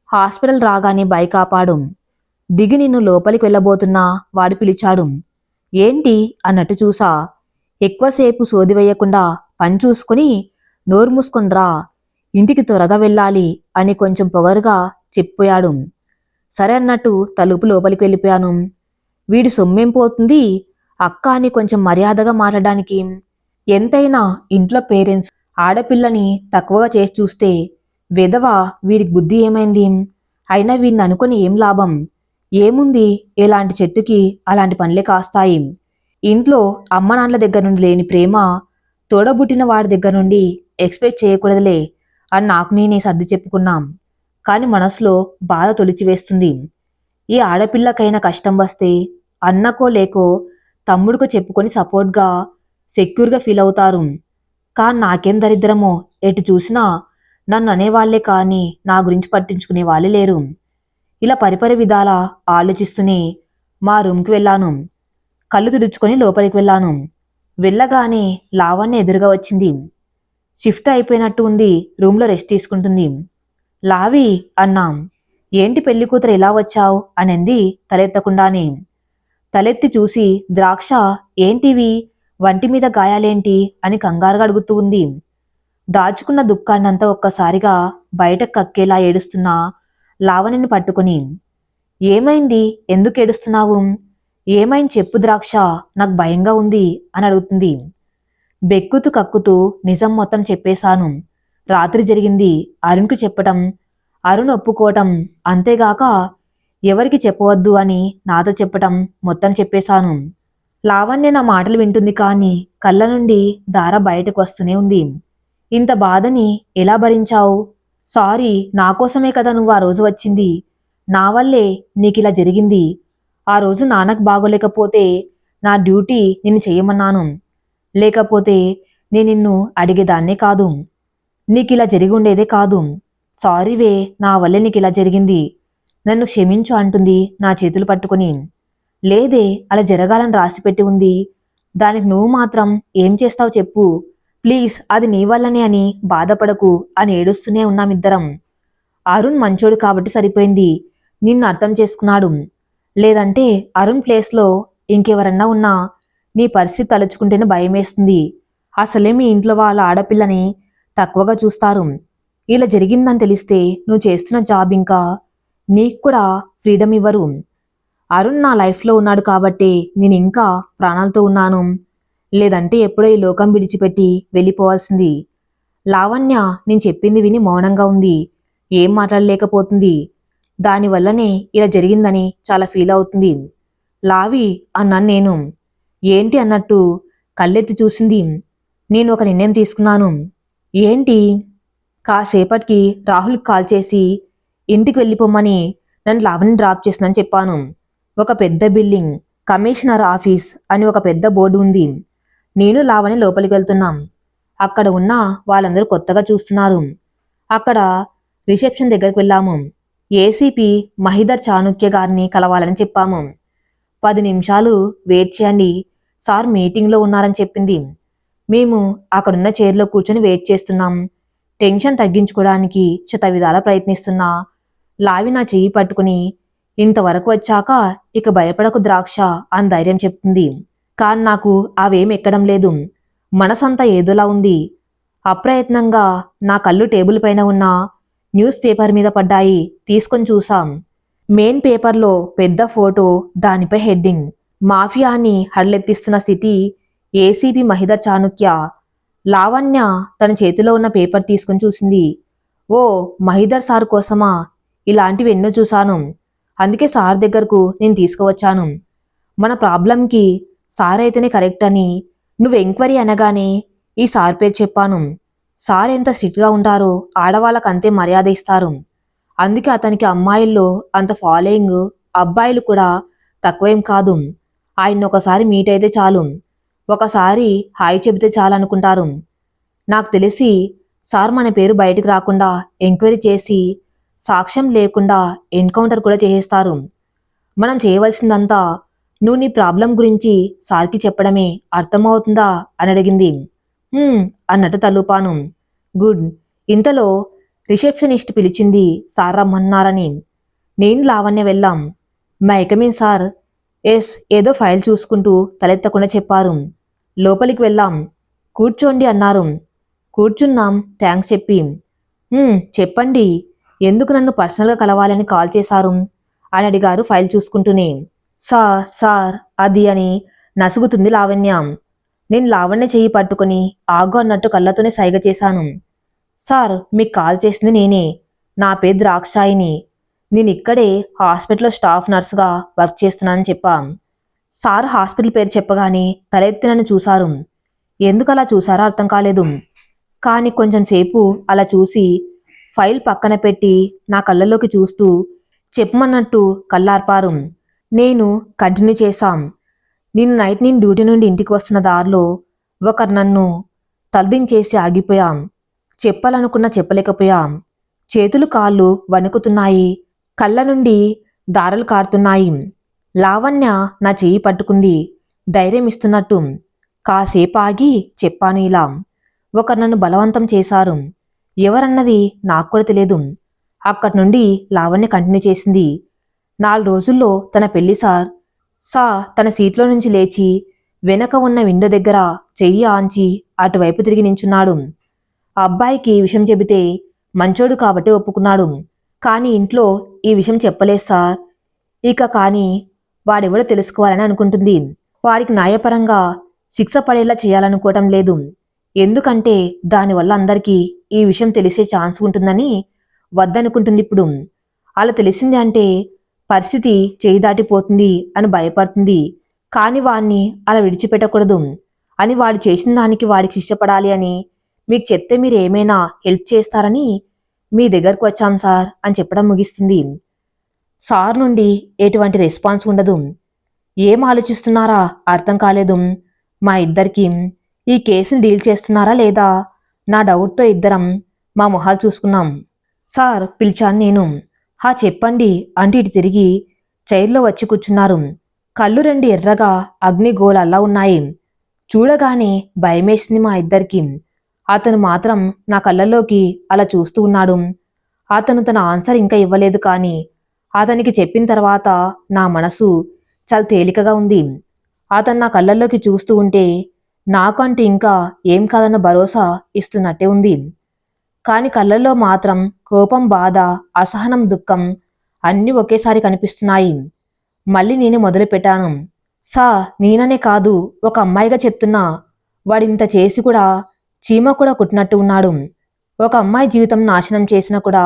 హాస్పిటల్ రాగానే బైక్ ఆపాడు. దిగి నిన్ను లోపలికి వెళ్ళబోతున్నా వాడు పిలిచాడు. ఏంటి అన్నట్టు చూసా. ఎక్కువసేపు సోది వేయకుండా పని చూసుకుని నోరు మూసుకొని రా, ఇంటికి త్వరగా వెళ్ళాలి అని కొంచెం పొగరుగా చెప్పిపోయాడు. సరే అన్నట్టు తలుపు లోపలికి వెళ్ళిపోయాను. వీడి సొమ్మేం పోతుంది అక్క అని కొంచెం మర్యాదగా మాట్లాడడానికి. ఎంతైనా ఇంట్లో పేరెంట్స్ ఆడపిల్లని తక్కువగా చేసి చూస్తే వెధవ వీడికి బుద్ధి ఏమైంది? అయినా వీడిని అనుకుని ఏం లాభం? ఏముంది, ఇలాంటి చెట్టుకి అలాంటి పనులే కాస్తాయి. ఇంట్లో అమ్మ నాన్నల దగ్గర నుండి లేని ప్రేమ తోడబుట్టిన వాడి దగ్గర నుండి ఎక్స్పెక్ట్ చేయకూడదులే అని నాకు నేనే సర్ది చెప్పుకున్నాం. కానీ మనసులో బాధ తొలిచివేస్తుంది. ఈ ఆడపిల్లకైనా కష్టం వస్తే అన్నకో లేకో తమ్ముడికో చెప్పుకొని సపోర్ట్గా సెక్యూర్గా ఫీల్ అవుతారు. కానీ నాకేం దరిద్రమో, ఎటు చూసినా నన్ను అనేవాళ్లే కానీ నా గురించి పట్టించుకునే వాళ్ళే లేరు. ఇలా పరిపరి విధాల ఆలోచిస్తూనే మా రూమ్కి వెళ్ళాను. కళ్ళు తుడుచుకొని లోపలికి వెళ్ళాను. వెళ్ళగానే లావణ్య ఎదురుగా వచ్చింది. షిఫ్ట్ అయిపోయినట్టు ఉంది, రూమ్లో రెస్ట్ తీసుకుంటుంది. లావి అన్నాం. ఏంటి పెళ్లి కూతురు ఎలా వచ్చావు అనింది తలెత్తకుండానే. తలెత్తి చూసి ద్రాక్ష ఏంటివి, వంటి మీద గాయాలేంటి అని కంగారుగా అడుగుతూ ఉంది. దాచుకున్న దుఃఖాన్నంతా ఒక్కసారిగా బయట కక్కేలా ఏడుస్తున్న లావణ్యని పట్టుకుని, ఏమైంది, ఎందుకు ఏడుస్తున్నావు, ఏమైంది చెప్పు ద్రాక్ష, నాకు భయంగా ఉంది అని అడుగుతుంది. బెక్కుతూ కక్కుతూ నిజం మొత్తం చెప్పేశాను. రాత్రి జరిగింది అరుణ్కు చెప్పటం, అరుణ్ ఒప్పుకోవటం, అంతేగాక ఎవరికి చెప్పవద్దు అని నాతో చెప్పటం మొత్తం చెప్పేశాను. లావణ్య నా మాటలు వింటుంది కానీ కళ్ళ నుండి ధార బయటకు వస్తూనే ఉంది. ఇంత బాధని ఎలా భరించావు? సారీ, నా కోసమే కదా నువ్వు ఆ రోజు వచ్చింది. నా వల్లే నీకిలా జరిగింది. ఆ రోజు నాన్నకు బాగోలేకపోతే నా డ్యూటీ నిన్ను చెయ్యమన్నాను. లేకపోతే నేను నిన్ను అడిగేదాన్నే కాదు. నీకిలా జరిగి ఉండేదే కాదు. సారీవే, నా వల్లే నీకిలా జరిగింది. నన్ను క్షమించు అంటుంది నా చేతులు పట్టుకుని. లేదే, అలా జరగాలని రాసిపెట్టి ఉంది. దానికి నువ్వు మాత్రం ఏం చేస్తావు చెప్పు. ప్లీజ్, అది నీ వల్లనే అని బాధపడకు అని ఏడుస్తూనే ఉన్నామిద్దరం. అరుణ్ మంచోడు కాబట్టి సరిపోయింది, నిన్ను అర్థం చేసుకున్నాడు. లేదంటే అరుణ్ ప్లేస్లో ఇంకెవరన్నా ఉన్నా నీ పరిస్థితి తలుచుకుంటేనే భయమేస్తుంది. అసలే మీ ఇంట్లో వాళ్ళ ఆడపిల్లని తక్కువగా చూస్తారు. ఇలా జరిగిందని తెలిస్తే నువ్వు చేస్తున్న జాబ్ ఇంకా నీకు కూడా ఫ్రీడమ్ ఇవ్వరు. అరుణ్ నా లైఫ్లో ఉన్నాడు కాబట్టి నేను ఇంకా ప్రాణాలతో ఉన్నాను. లేదంటే ఎప్పుడో ఈ లోకం విడిచిపెట్టి వెళ్ళిపోవాల్సింది. లావణ్య నేను చెప్పింది విని మౌనంగా ఉంది. ఏం మాట్లాడలేకపోతుంది. దానివల్లనే ఇలా జరిగిందని చాలా ఫీల్ అవుతుంది. లావి అన్నాను నేను. ఏంటి అన్నట్టు కళ్ళెత్తి చూసింది. నేను ఒక నిర్ణయం తీసుకున్నాను. ఏంటి? కాసేపటికి రాహుల్కి కాల్ చేసి ఇంటికి వెళ్ళిపోమ్మని నన్ను లావణ్యని డ్రాప్ చేసిందని చెప్పాను. ఒక పెద్ద బిల్డింగ్, కమిషనర్ ఆఫీస్ అని ఒక పెద్ద బోర్డు ఉంది. నేను లావణ్య లోపలికి వెళ్తున్నాం. అక్కడ ఉన్న వాళ్ళందరూ కొత్తగా చూస్తున్నారు. అక్కడ రిసెప్షన్ దగ్గరికి వెళ్ళాము. ఏసీపీ మహిదర్ చాణుక్య గారిని కలవాలని చెప్పాము. 10 నిమిషాలు వెయిట్ చేయండి, సార్ మీటింగ్లో ఉన్నారని చెప్పింది. మేము అక్కడున్న చైర్లో కూర్చొని వెయిట్ చేస్తున్నాం. టెన్షన్ తగ్గించుకోవడానికి శతవిధాలా ప్రయత్నిస్తున్నా లావి నా చెయ్యి పట్టుకుని ఇంతవరకు వచ్చాక ఇక భయపడకు ద్రాక్ష అని ధైర్యం చెప్తుంది. కానీ నాకు అవేం ఎక్కడం లేదు. మనసంతా ఏదోలా ఉంది. అప్రయత్నంగా నా కళ్ళు టేబుల్ పైన ఉన్న న్యూస్ పేపర్ మీద పడ్డాయి. తీసుకొని చూసాం. మెయిన్ పేపర్లో పెద్ద ఫోటో, దానిపై హెడ్డింగ్, మాఫియాని హడలెత్తిస్తున్న స్థితి ఏసీపీ మహిదర్ చాణుక్య. లావణ్య తన చేతిలో ఉన్న పేపర్ తీసుకుని చూసింది. ఓ, మహిదర్ సార్ కోసమా? ఇలాంటివి ఎన్నో చూశాను. అందుకే సార్ దగ్గరకు నేను తీసుకువచ్చాను. మన ప్రాబ్లంకి సార్ అయితేనే కరెక్ట్ అని నువ్వు ఎంక్వైరీ అనగానే ఈ సార్ పేరు చెప్పాను. సార్ ఎంత స్ట్రిక్ట్గా ఉంటారో ఆడవాళ్ళకు అంతే మర్యాద ఇస్తారు. అందుకే అతనికి అమ్మాయిల్లో అంత ఫాలోయింగ్, అబ్బాయిలు కూడా తక్కువేం కాదు. ఆయన్ని ఒకసారి మీట్ అయితే చాలు, ఒకసారి హాయ్ చెబితే చాలు అనుకుంటారు. నాకు తెలిసి సార్ మన పేరు బయటికి రాకుండా ఎంక్వైరీ చేసి సాక్ష్యం లేకుండా ఎన్కౌంటర్ కూడా చేసేస్తారు. మనం చేయవలసిందంతా నువ్వు నీ ప్రాబ్లం గురించి సార్కి చెప్పడమే, అర్థమవుతుందా అని అడిగింది. అన్నట్టు తలుపాను. గుడ్. ఇంతలో రిసెప్షనిస్ట్ పిలిచింది సార్ రమ్మన్నారని. నేను లావణ్య వెళ్ళాం. మైకమీన్ సార్. ఎస్, ఏదో ఫైల్ చూసుకుంటూ తలెత్తకుండా చెప్పారు. లోపలికి వెళ్ళాం. కూర్చోండి అన్నారు. కూర్చున్నాం థ్యాంక్స్ చెప్పి. చెప్పండి, ఎందుకు నన్ను పర్సనల్గా కలవాలని కాల్ చేశారు అని అడిగారు ఫైల్ చూసుకుంటూనే. సార్ అది అని నసుగుతుంది లావణ్య. నేను లావణ్య చెయ్యి పట్టుకుని ఆగు అన్నట్టు కళ్ళతోనే సైగ చేశాను. సార్, మీకు కాల్ చేసింది నేనే. నా పేరు ద్రాక్షాయిని. నేను ఇక్కడే హాస్పిటల్లో స్టాఫ్ నర్సుగా వర్క్ చేస్తున్నానని చెప్పాం. సార్ హాస్పిటల్ పేరు చెప్పగానే తలెత్తి నన్ను చూశారు. ఎందుకు అలా చూసారో అర్థం కాలేదు. కానీ కొంచెం సేపు అలా చూసి ఫైల్ పక్కన పెట్టి నా కళ్ళలోకి చూస్తూ చెప్పమన్నట్టు కళ్ళార్పారు. నేను కంటిన్యూ చేశాం. నిన్న నైట్ నేను డ్యూటీ నుండి ఇంటికి వస్తున్న దారిలో ఒకరు నన్ను తలదించేసి ఆగిపోయాం. చెప్పాలనుకున్నా చెప్పలేకపోయాం. చేతులు కాళ్ళు వణుకుతున్నాయి. కళ్ళ నుండి దారలు కారుతున్నాయి. లావణ్య నా చెయ్యి పట్టుకుంది ధైర్యం ఇస్తున్నట్టు. కాసేపు ఆగి చెప్పాను ఇలా. ఒకరు నన్ను బలవంతం చేశారు. ఎవరన్నది నాకు కూడా తెలియదు. అక్కడి నుండి లావణ్య కంటిన్యూ చేసింది. 4 రోజుల్లో తన పెళ్లి సార్. తన సీట్లో నుంచి లేచి వెనక ఉన్న విండో దగ్గర చెయ్యి ఆంచి అటువైపు తిరిగి నించున్నాడు. అబ్బాయికి ఈ విషయం చెబితే మంచోడు కాబట్టి ఒప్పుకున్నాడు. కానీ ఇంట్లో ఈ విషయం చెప్పలేదు సార్. ఇక కానీ వాడెవడో తెలుసుకోవాలని అనుకుంటుంది. వాడికి న్యాయపరంగా శిక్ష పడేలా చేయాలనుకోవటం లేదు. ఎందుకంటే దానివల్ల అందరికీ ఈ విషయం తెలిసే ఛాన్స్ ఉంటుందని వద్దనుకుంటుంది ఇప్పుడు. అలా తెలిసింది అంటే పరిస్థితి చేయి దాటిపోతుంది అని భయపడుతుంది. కాని వాణ్ణి అలా విడిచిపెట్టకూడదు అని, వాడు చేసిన దానికి వాడికి శిక్ష పడాలి అని మీకు చెప్తే మీరు ఏమైనా హెల్ప్ చేస్తారని మీ దగ్గరకు వచ్చాం సార్ అని చెప్పడం ముగిస్తుంది. సార్ నుండి ఎటువంటి రెస్పాన్స్ ఉండదు. ఏం ఆలోచిస్తున్నారా అర్థం కాలేదు మా ఇద్దరికి. ఈ కేసుని డీల్ చేస్తున్నారా లేదా నా డౌట్తో ఇద్దరం మా మొహాలు చూసుకున్నాం. సార్ పిలిచాను నేను. చెప్పండి అంటూ ఇటు తిరిగి చైర్లో వచ్చి కూర్చున్నారు. కళ్ళు 2 ఎర్రగా అగ్నిగోళాల్లా ఉన్నాయి. చూడగానే భయమేసింది మా ఇద్దరికి. అతను మాత్రం నా కళ్ళల్లోకి అలా చూస్తూ ఉన్నాడు. అతను తన ఆన్సర్ ఇంకా ఇవ్వలేదు. కానీ అతనికి చెప్పిన తర్వాత నా మనసు చాలా తేలికగా ఉంది. అతను నా కళ్ళల్లోకి చూస్తూ ఉంటే నాకంటే ఇంకా ఏం కాదన్న భరోసా ఇస్తున్నట్టే ఉంది. కాని కళ్ళల్లో మాత్రం కోపం, బాధ, అసహనం, దుఃఖం అన్నీ ఒకేసారి కనిపిస్తున్నాయి. మళ్ళీ నేనే మొదలుపెట్టాను. నేననే కాదు, ఒక అమ్మాయిగా చెప్తున్నా. వాడింత చేసి కూడా చీమ కూడా కుట్టినట్టు ఉన్నాడు. ఒక అమ్మాయి జీవితం నాశనం చేసినా కూడా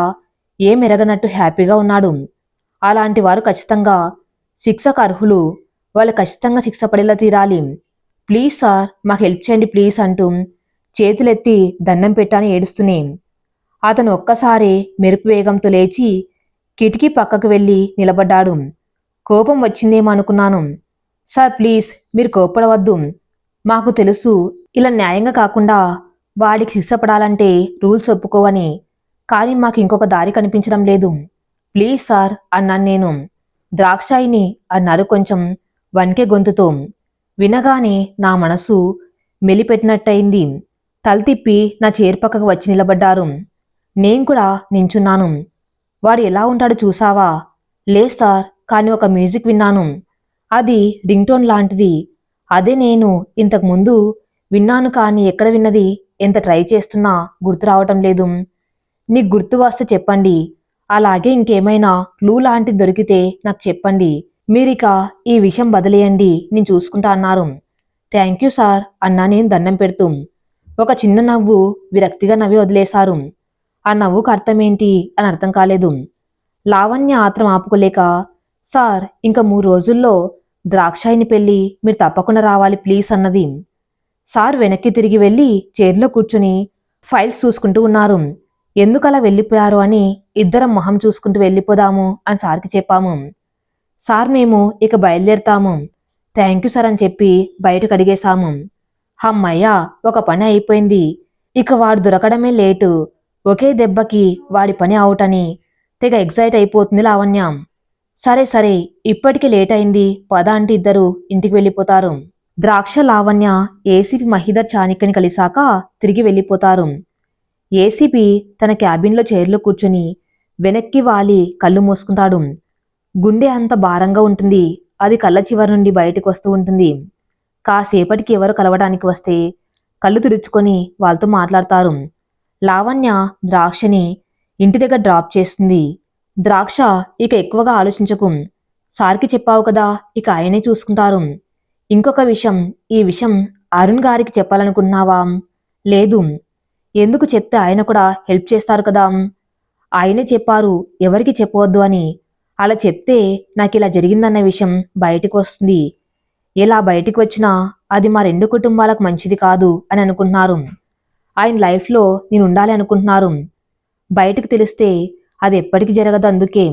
ఏం ఎరగనట్టు హ్యాపీగా ఉన్నాడు. అలాంటి వారు ఖచ్చితంగా శిక్షకు అర్హులు. వాళ్ళు ఖచ్చితంగా శిక్ష పడేలా తీరాలి. ప్లీజ్ సార్ మాకు హెల్ప్ చేయండి ప్లీజ్ అంటూ చేతులెత్తి దండం పెట్టాను ఏడుస్తూనే. అతను ఒక్కసారి మెరుపు వేగంతో లేచి కిటికీ పక్కకు వెళ్ళి నిలబడ్డాడు. కోపం వచ్చిందేమో అనుకున్నాను. సార్ ప్లీజ్ మీరు కోప్పడవద్దు. మాకు తెలుసు ఇలా న్యాయంగా కాకుండా వాడికి శిక్ష పడాలంటే రూల్స్ ఒప్పుకోవని. కానీ మాకు ఇంకొక దారి కనిపించడం లేదు. ప్లీజ్ సార్ అన్నాను నేను. ద్రాక్షాయిని అన్నారు కొంచెం వణికే గొంతుతో. వినగానే నా మనసు మెలిపెట్టినట్టయింది. తల తిప్పి నా చైర్ పక్కకు వచ్చి నిలబడ్డారు. నేను కూడా నించున్నాను. వాడు ఎలా ఉంటాడో చూసావా? లేదు సార్, కానీ ఒక మ్యూజిక్ విన్నాను. అది రింగ్టోన్ లాంటిది. అదే నేను ఇంతకుముందు విన్నాను. కానీ ఎక్కడ విన్నది ఎంత ట్రై చేస్తున్నా గుర్తు రావటం లేదు. నీకు గుర్తు వస్తే చెప్పండి. అలాగే ఇంకేమైనా క్లూ లాంటిది దొరికితే నాకు చెప్పండి. మీరిక ఈ విషయం బదిలేయండి, నేను చూసుకుంటా అన్నారు. థ్యాంక్ యూ సార్ అన్నా నేను దండం పెడుతూ. ఒక చిన్న నవ్వు విరక్తిగా నవ్వి వదిలేశారు. ఆ నవ్వుకు అర్థమేంటి అని అర్థం కాలేదు. లావణ్య ఆత్రం ఆపుకోలేక, సార్ ఇంకా 3 రోజుల్లో ద్రాక్షాయిని పెళ్ళి, మీరు తప్పకుండా రావాలి ప్లీజ్ అన్నది. సార్ వెనక్కి తిరిగి వెళ్ళి చైర్లో కూర్చుని ఫైల్స్ చూసుకుంటూ ఉన్నారు. ఎందుకలా వెళ్ళిపోయారు అని ఇద్దరం మొహం చూసుకుంటూ వెళ్ళిపోదాము అని సార్కి చెప్పాము. సార్ మేము ఇక బయలుదేరుతాము. థ్యాంక్ యూ సార్ అని చెప్పి బయటకు అడిగేశాము. హమ్మయ్య, ఒక పని అయిపోయింది. ఇక వాడు దొరకడమే లేటు. ఒకే దెబ్బకి వాడి పని అవుటని తెగ ఎగ్జైట్ అయిపోతుంది లావణ్య. సరే సరే ఇప్పటికి లేట్ అయింది పద అంటే ఇద్దరు ఇంటికి వెళ్ళిపోతారు. ద్రాక్ష, లావణ్య ఏసీపీ మహీధర్ చాణిక్యని కలిశాక తిరిగి వెళ్ళిపోతారు. ఏసీపీ తన క్యాబిన్లో చైర్లో కూర్చుని వెనక్కి వాలి కళ్ళు మూసుకుంటాడు. గుండె అంత భారంగా ఉంటుంది. అది కళ్ళ చివరి నుండి బయటకు వస్తూ ఉంటుంది. కాసేపటికి ఎవరు కలవడానికి వస్తే కళ్ళు తుడుచుకొని వాళ్ళతో మాట్లాడతారు. లావణ్య ద్రాక్షని ఇంటి దగ్గర డ్రాప్ చేస్తుంది. ద్రాక్ష, ఇక ఎక్కువగా ఆలోచించకు. సార్కి చెప్పావు కదా, ఇక ఆయనే చూసుకుంటారు. ఇంకొక విషయం, ఈ విషయం అరుణ్ గారికి చెప్పాలనుకుంటున్నావా? లేదు. ఎందుకు? చెప్తే ఆయన కూడా హెల్ప్ చేస్తారు కదా. ఆయనే చెప్పారు ఎవరికి చెప్పవద్దు అని. అలా చెప్తే నాకు ఇలా జరిగిందన్న విషయం బయటకు వస్తుంది. ఇలా బయటికి వచ్చినా అది మా 2 కుటుంబాలకు మంచిది కాదు అని అనుకుంటున్నారు. ఆయన లైఫ్లో నేను ఉండాలి అనుకుంటున్నారు. బయటకు తెలిస్తే అది ఎప్పటికీ జరగదు. అందుకే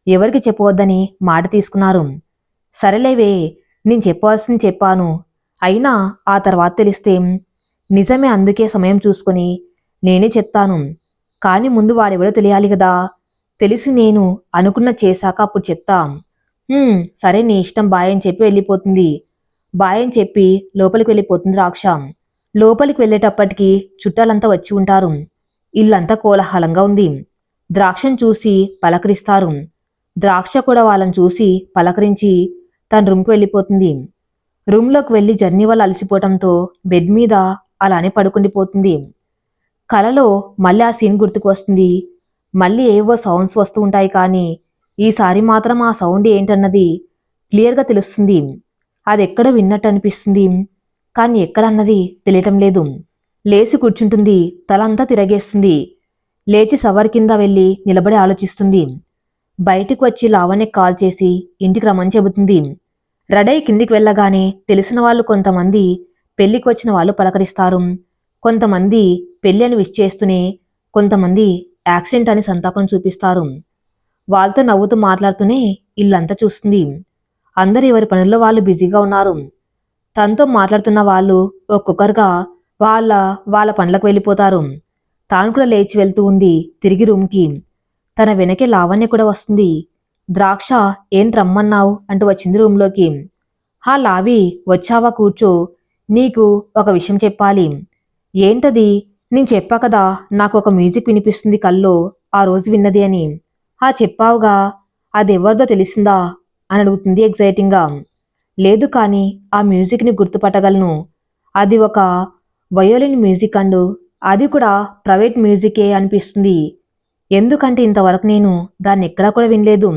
ఎవరికి చెప్పవద్దని మాట తీసుకున్నారు. సరేలేవే, నేను చెప్పవలసింది చెప్పాను. అయినా ఆ తర్వాత తెలిస్తే నిజమే, అందుకే సమయం చూసుకొని నేనే చెప్తాను. కాని ముందు వాడెవడో తెలియాలి గదా! తెలిసి నేను అనుకున్న చేశాక అప్పుడు చెప్తా. సరే నీ ఇష్టం బాయ్ అని చెప్పి వెళ్ళిపోతుంది. బాయ్ అని చెప్పి లోపలికి వెళ్ళిపోతుంది ద్రాక్ష. లోపలికి వెళ్ళేటప్పటికి చుట్టాలంతా వచ్చి ఉంటారు. ఇల్లంతా కోలాహలంగా ఉంది. ద్రాక్షను చూసి పలకరిస్తారు. ద్రాక్ష కూడా వాళ్ళని చూసి పలకరించి తన రూమ్కి వెళ్ళిపోతుంది. రూమ్లోకి వెళ్ళి జర్నీ వల్ల అలసిపోవటంతో బెడ్ మీద అలానే పడుకుండిపోతుంది. కలలో మళ్ళీ ఆ సీన్ గుర్తుకు వస్తుంది. మళ్ళీ ఏవో సౌండ్స్ వస్తూ ఉంటాయి, కానీ ఈసారి మాత్రం ఆ సౌండ్ ఏంటన్నది క్లియర్గా తెలుస్తుంది. అది ఎక్కడ విన్నట్టు అనిపిస్తుంది, కానీ ఎక్కడన్నది తెలియటం లేదు. లేచి కూర్చుంటుంది, తలంతా తిరగేస్తుంది. లేచి సవర్ కింద వెళ్ళి నిలబడి ఆలోచిస్తుంది. బయటికి వచ్చి లావణ్యకి కాల్ చేసి ఇంటికి రమ్మని చెబుతుంది. రెడై కిందికి వెళ్ళగానే తెలిసిన వాళ్ళు కొంతమంది పెళ్లికి వచ్చిన వాళ్ళు పలకరిస్తారు. కొంతమంది పెళ్లి అని విష్ చేస్తూనే, కొంతమంది యాక్సిడెంట్ అని సంతాపం చూపిస్తారు. వాళ్ళతో నవ్వుతూ మాట్లాడుతూనే ఇల్లంతా చూస్తుంది. అందరూ ఎవరి పనుల్లో వాళ్ళు బిజీగా ఉన్నారు. తనతో మాట్లాడుతున్న వాళ్ళు ఒక్కొక్కరుగా వాళ్ళ వాళ్ళ పనులకు వెళ్ళిపోతారు. తాను కూడా లేచి వెళ్తూ ఉంది తిరిగి రూమ్కి. తన వెనకే లావణ్య కూడా వస్తుంది. ద్రాక్ష ఏం రమ్మన్నావు అంటూ వచ్చింది రూమ్లోకి. హా లావి, వచ్చావా, కూర్చో. నీకు ఒక విషయం చెప్పాలి. ఏంటది? నేను చెప్పా కదా, నాకు ఒక మ్యూజిక్ వినిపిస్తుంది కల్లో, ఆ రోజు విన్నది అని. హా చెప్పావుగా, అదెవరిదో తెలిసిందా అని అడుగుతుంది ఎగ్జైటింగ్గా. లేదు, కానీ ఆ మ్యూజిక్ని గుర్తుపట్టగలను. అది ఒక వయోలిన్ మ్యూజిక్ అండు, అది కూడా ప్రైవేట్ మ్యూజికే అనిపిస్తుంది. ఎందుకంటే ఇంతవరకు నేను దాన్ని ఎక్కడా కూడా వినలేదు.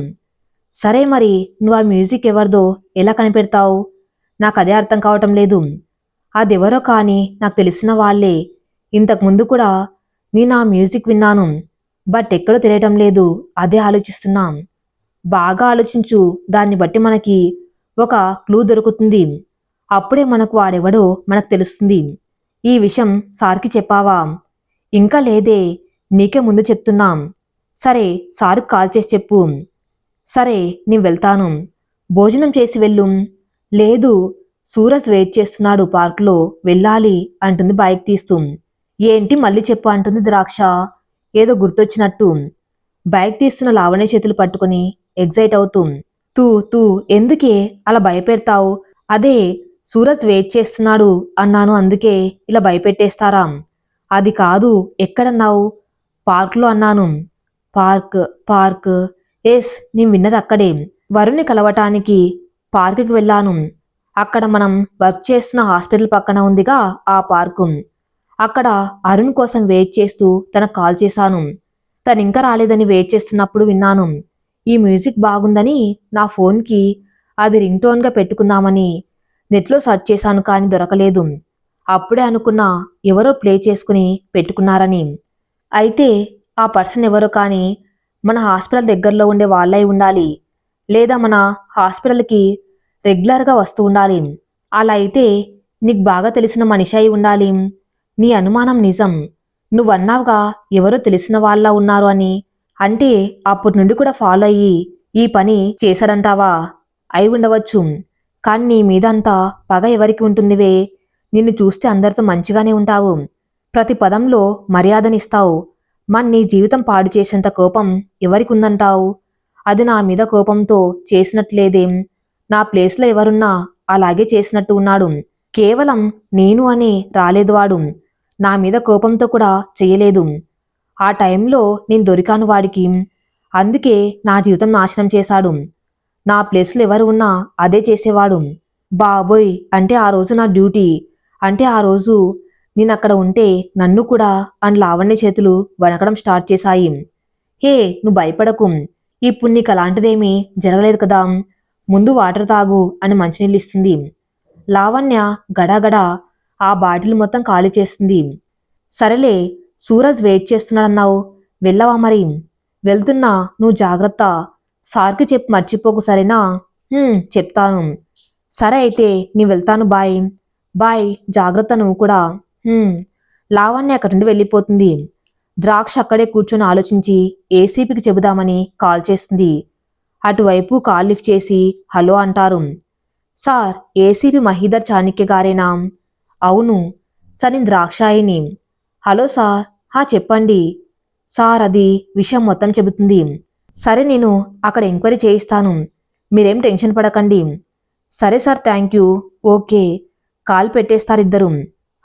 సరే మరి నువ్వు ఆ మ్యూజిక్ ఎవరిదో ఎలా కనిపెడతావు? నాకు అదే అర్థం కావటం లేదు. అదెవరో కానీ నాకు తెలిసిన వాళ్ళే. ఇంతకుముందు కూడా నేను ఆ మ్యూజిక్ విన్నాను, బట్ ఎక్కడో తెలియటం లేదు. అదే ఆలోచిస్తున్నాం. బాగా ఆలోచించు, దాన్ని బట్టి మనకి ఒక క్లూ దొరుకుతుంది. అప్పుడే మనకు వాడెవడో మనకు తెలుస్తుంది. ఈ విషయం సార్కి చెప్పావా? ఇంకా లేదే, నీకే ముందు చెప్తున్నాం. సరే, సార్కి కాల్ చేసి చెప్పు. సరే, నేను వెళ్తాను. భోజనం చేసి వెళ్ళు. లేదు, సూరజ్ వెయిట్ చేస్తున్నాడు పార్క్లో, వెళ్ళాలి అంటుంది బైక్ తీస్తూ. ఏంటి మళ్ళీ చెప్పు అంటుంది ద్రాక్ష ఏదో గుర్తొచ్చినట్టు. బైక్ తీస్తున్న లావణ్య చేతులు పట్టుకుని ఎగ్జైట్ అవుతూ. తూ తూ ఎందుకే అలా భయపెడతావు? అదే సూరజ్ వెయిట్ చేస్తున్నాడు అన్నాను, అందుకే ఇలా భయపెట్టేస్తారా? అది కాదు, ఎక్కడన్నావు? పార్క్లో అన్నాను. పార్క్ పార్క్ ఎస్, నేను విన్నది అక్కడే. వరుణ్ణి కలవటానికి పార్కుకి వెళ్ళాను. అక్కడ మనం వర్క్ చేస్తున్న హాస్పిటల్ పక్కన ఉందిగా ఆ పార్కు. అక్కడ అరుణ్ కోసం వెయిట్ చేస్తూ తనకు కాల్ చేశాను. తను ఇంకా రాలేదని వెయిట్ చేస్తున్నప్పుడు విన్నాను. ఈ మ్యూజిక్ బాగుందని నా ఫోన్కి అది రింగ్ టోన్గా పెట్టుకుందామని నెట్లో సెర్చ్ చేశాను, కానీ దొరకలేదు. అప్పుడే అనుకున్నా ఎవరో ప్లే చేసుకుని పెట్టుకున్నారని. అయితే ఆ పర్సన్ ఎవరో కానీ మన హాస్పిటల్ దగ్గరలో ఉండే వాళ్ళై ఉండాలి, లేదా మన హాస్పిటల్కి రెగ్యులర్గా వస్తూ ఉండాలి. అలా అయితే నీకు బాగా తెలిసిన మనిషి అయి ఉండాలి. నీ అనుమానం నిజం. నువ్వన్నావుగా ఎవరో తెలిసిన వాళ్ళ ఉన్నారు అని. అంటే అప్పటి నుండి కూడా ఫాలో అయ్యి ఈ పని చేశాడంటావా? అయి ఉండవచ్చు. కానీ నీ మీదంతా పగ ఎవరికి ఉంటుందివే? నిన్ను చూస్తే అందరితో మంచిగానే ఉంటావు. ప్రతి పదంలో మర్యాదనిస్తావు. నీ జీవితం పాడు చేసేంత కోపం ఎవరికి ఉందంటావు? అది నా మీద కోపంతో చేసినట్లేదేం. నా ప్లేస్లో ఎవరున్నా అలాగే చేసినట్టు ఉన్నాడు. కేవలం నేను అని రాలేదు వాడు. నా మీద కోపంతో కూడా చెయ్యలేదు. ఆ టైంలో నేను దొరికాను వాడికి, అందుకే నా జీవితం నాశనం చేశాడు. నా ప్లేస్లో ఎవరు ఉన్నా అదే చేసేవాడు. బాబోయ్, అంటే ఆ రోజు నా డ్యూటీ. అంటే ఆ రోజు నేను అక్కడ ఉంటే నన్ను కూడా అని లావణ్య చేతులు వణకడం స్టార్ట్ చేశాయి. హే, నువ్వు భయపడకు. ఇప్పుడు నీకు అలాంటిదేమీ జరగలేదు కదా. ముందు వాటర్ తాగు అని మంచినీళ్ళు ఇస్తుంది. లావణ్య గడగడ ఆ బాటిల్ మొత్తం ఖాళీ చేస్తుంది. సరేలే, సూరజ్ వెయిట్ చేస్తున్నాడన్నావు, వెళ్ళవా మరి? వెళ్తున్నా, నువ్వు జాగ్రత్త. సార్కి చెప్పి మర్చిపోకు, సరేనా? చెప్తాను. సరే అయితే నీ వెళ్తాను, బాయ్. బాయ్, జాగ్రత్త నువ్వు కూడా. లావణ్య అక్కడి నుండి వెళ్ళిపోతుంది. ద్రాక్ష అక్కడే కూర్చొని ఆలోచించి ఏసీపీకి చెబుదామని కాల్ చేస్తుంది. అటువైపు కాల్ లిఫ్ట్ చేసి హలో అంటారు. సార్, ఏసీపీ మహీధర్ చాణక్య గారేనా? అవును. సరే ద్రాక్షాయిని. Hello sir. చెప్పండి. సార్ అది విషయం మొత్తం చెబుతుంది. సరే నేను అక్కడ ఎంక్వైరీ చేయిస్తాను. మీరేం టెన్షన్ పడకండి. సరే sir thank you. Okay. Call పెట్టేస్తారిద్దరు.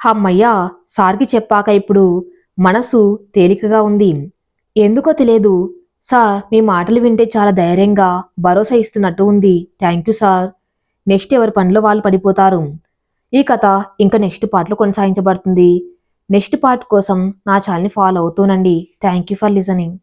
హమ్మయ్యా సార్కి చెప్పాక ఇప్పుడు మనసు తేలికగా ఉంది. ఎందుకో తెలియదు సార్ మీ మాటలు వింటే చాలా ధైర్యంగా భరోసా ఇస్తున్నట్టు ఉంది. Thank you sir. నెక్స్ట్ ఎవరి పనిలో వాళ్ళు పడిపోతారు. ఈ కథ ఇంకా నెక్స్ట్ పార్ట్లో కొనసాగించబడుతుంది. నెక్స్ట్ పార్ట్ కోసం నా ఛానల్ని ఫాలో అవుతూనండి. Thank you for listening.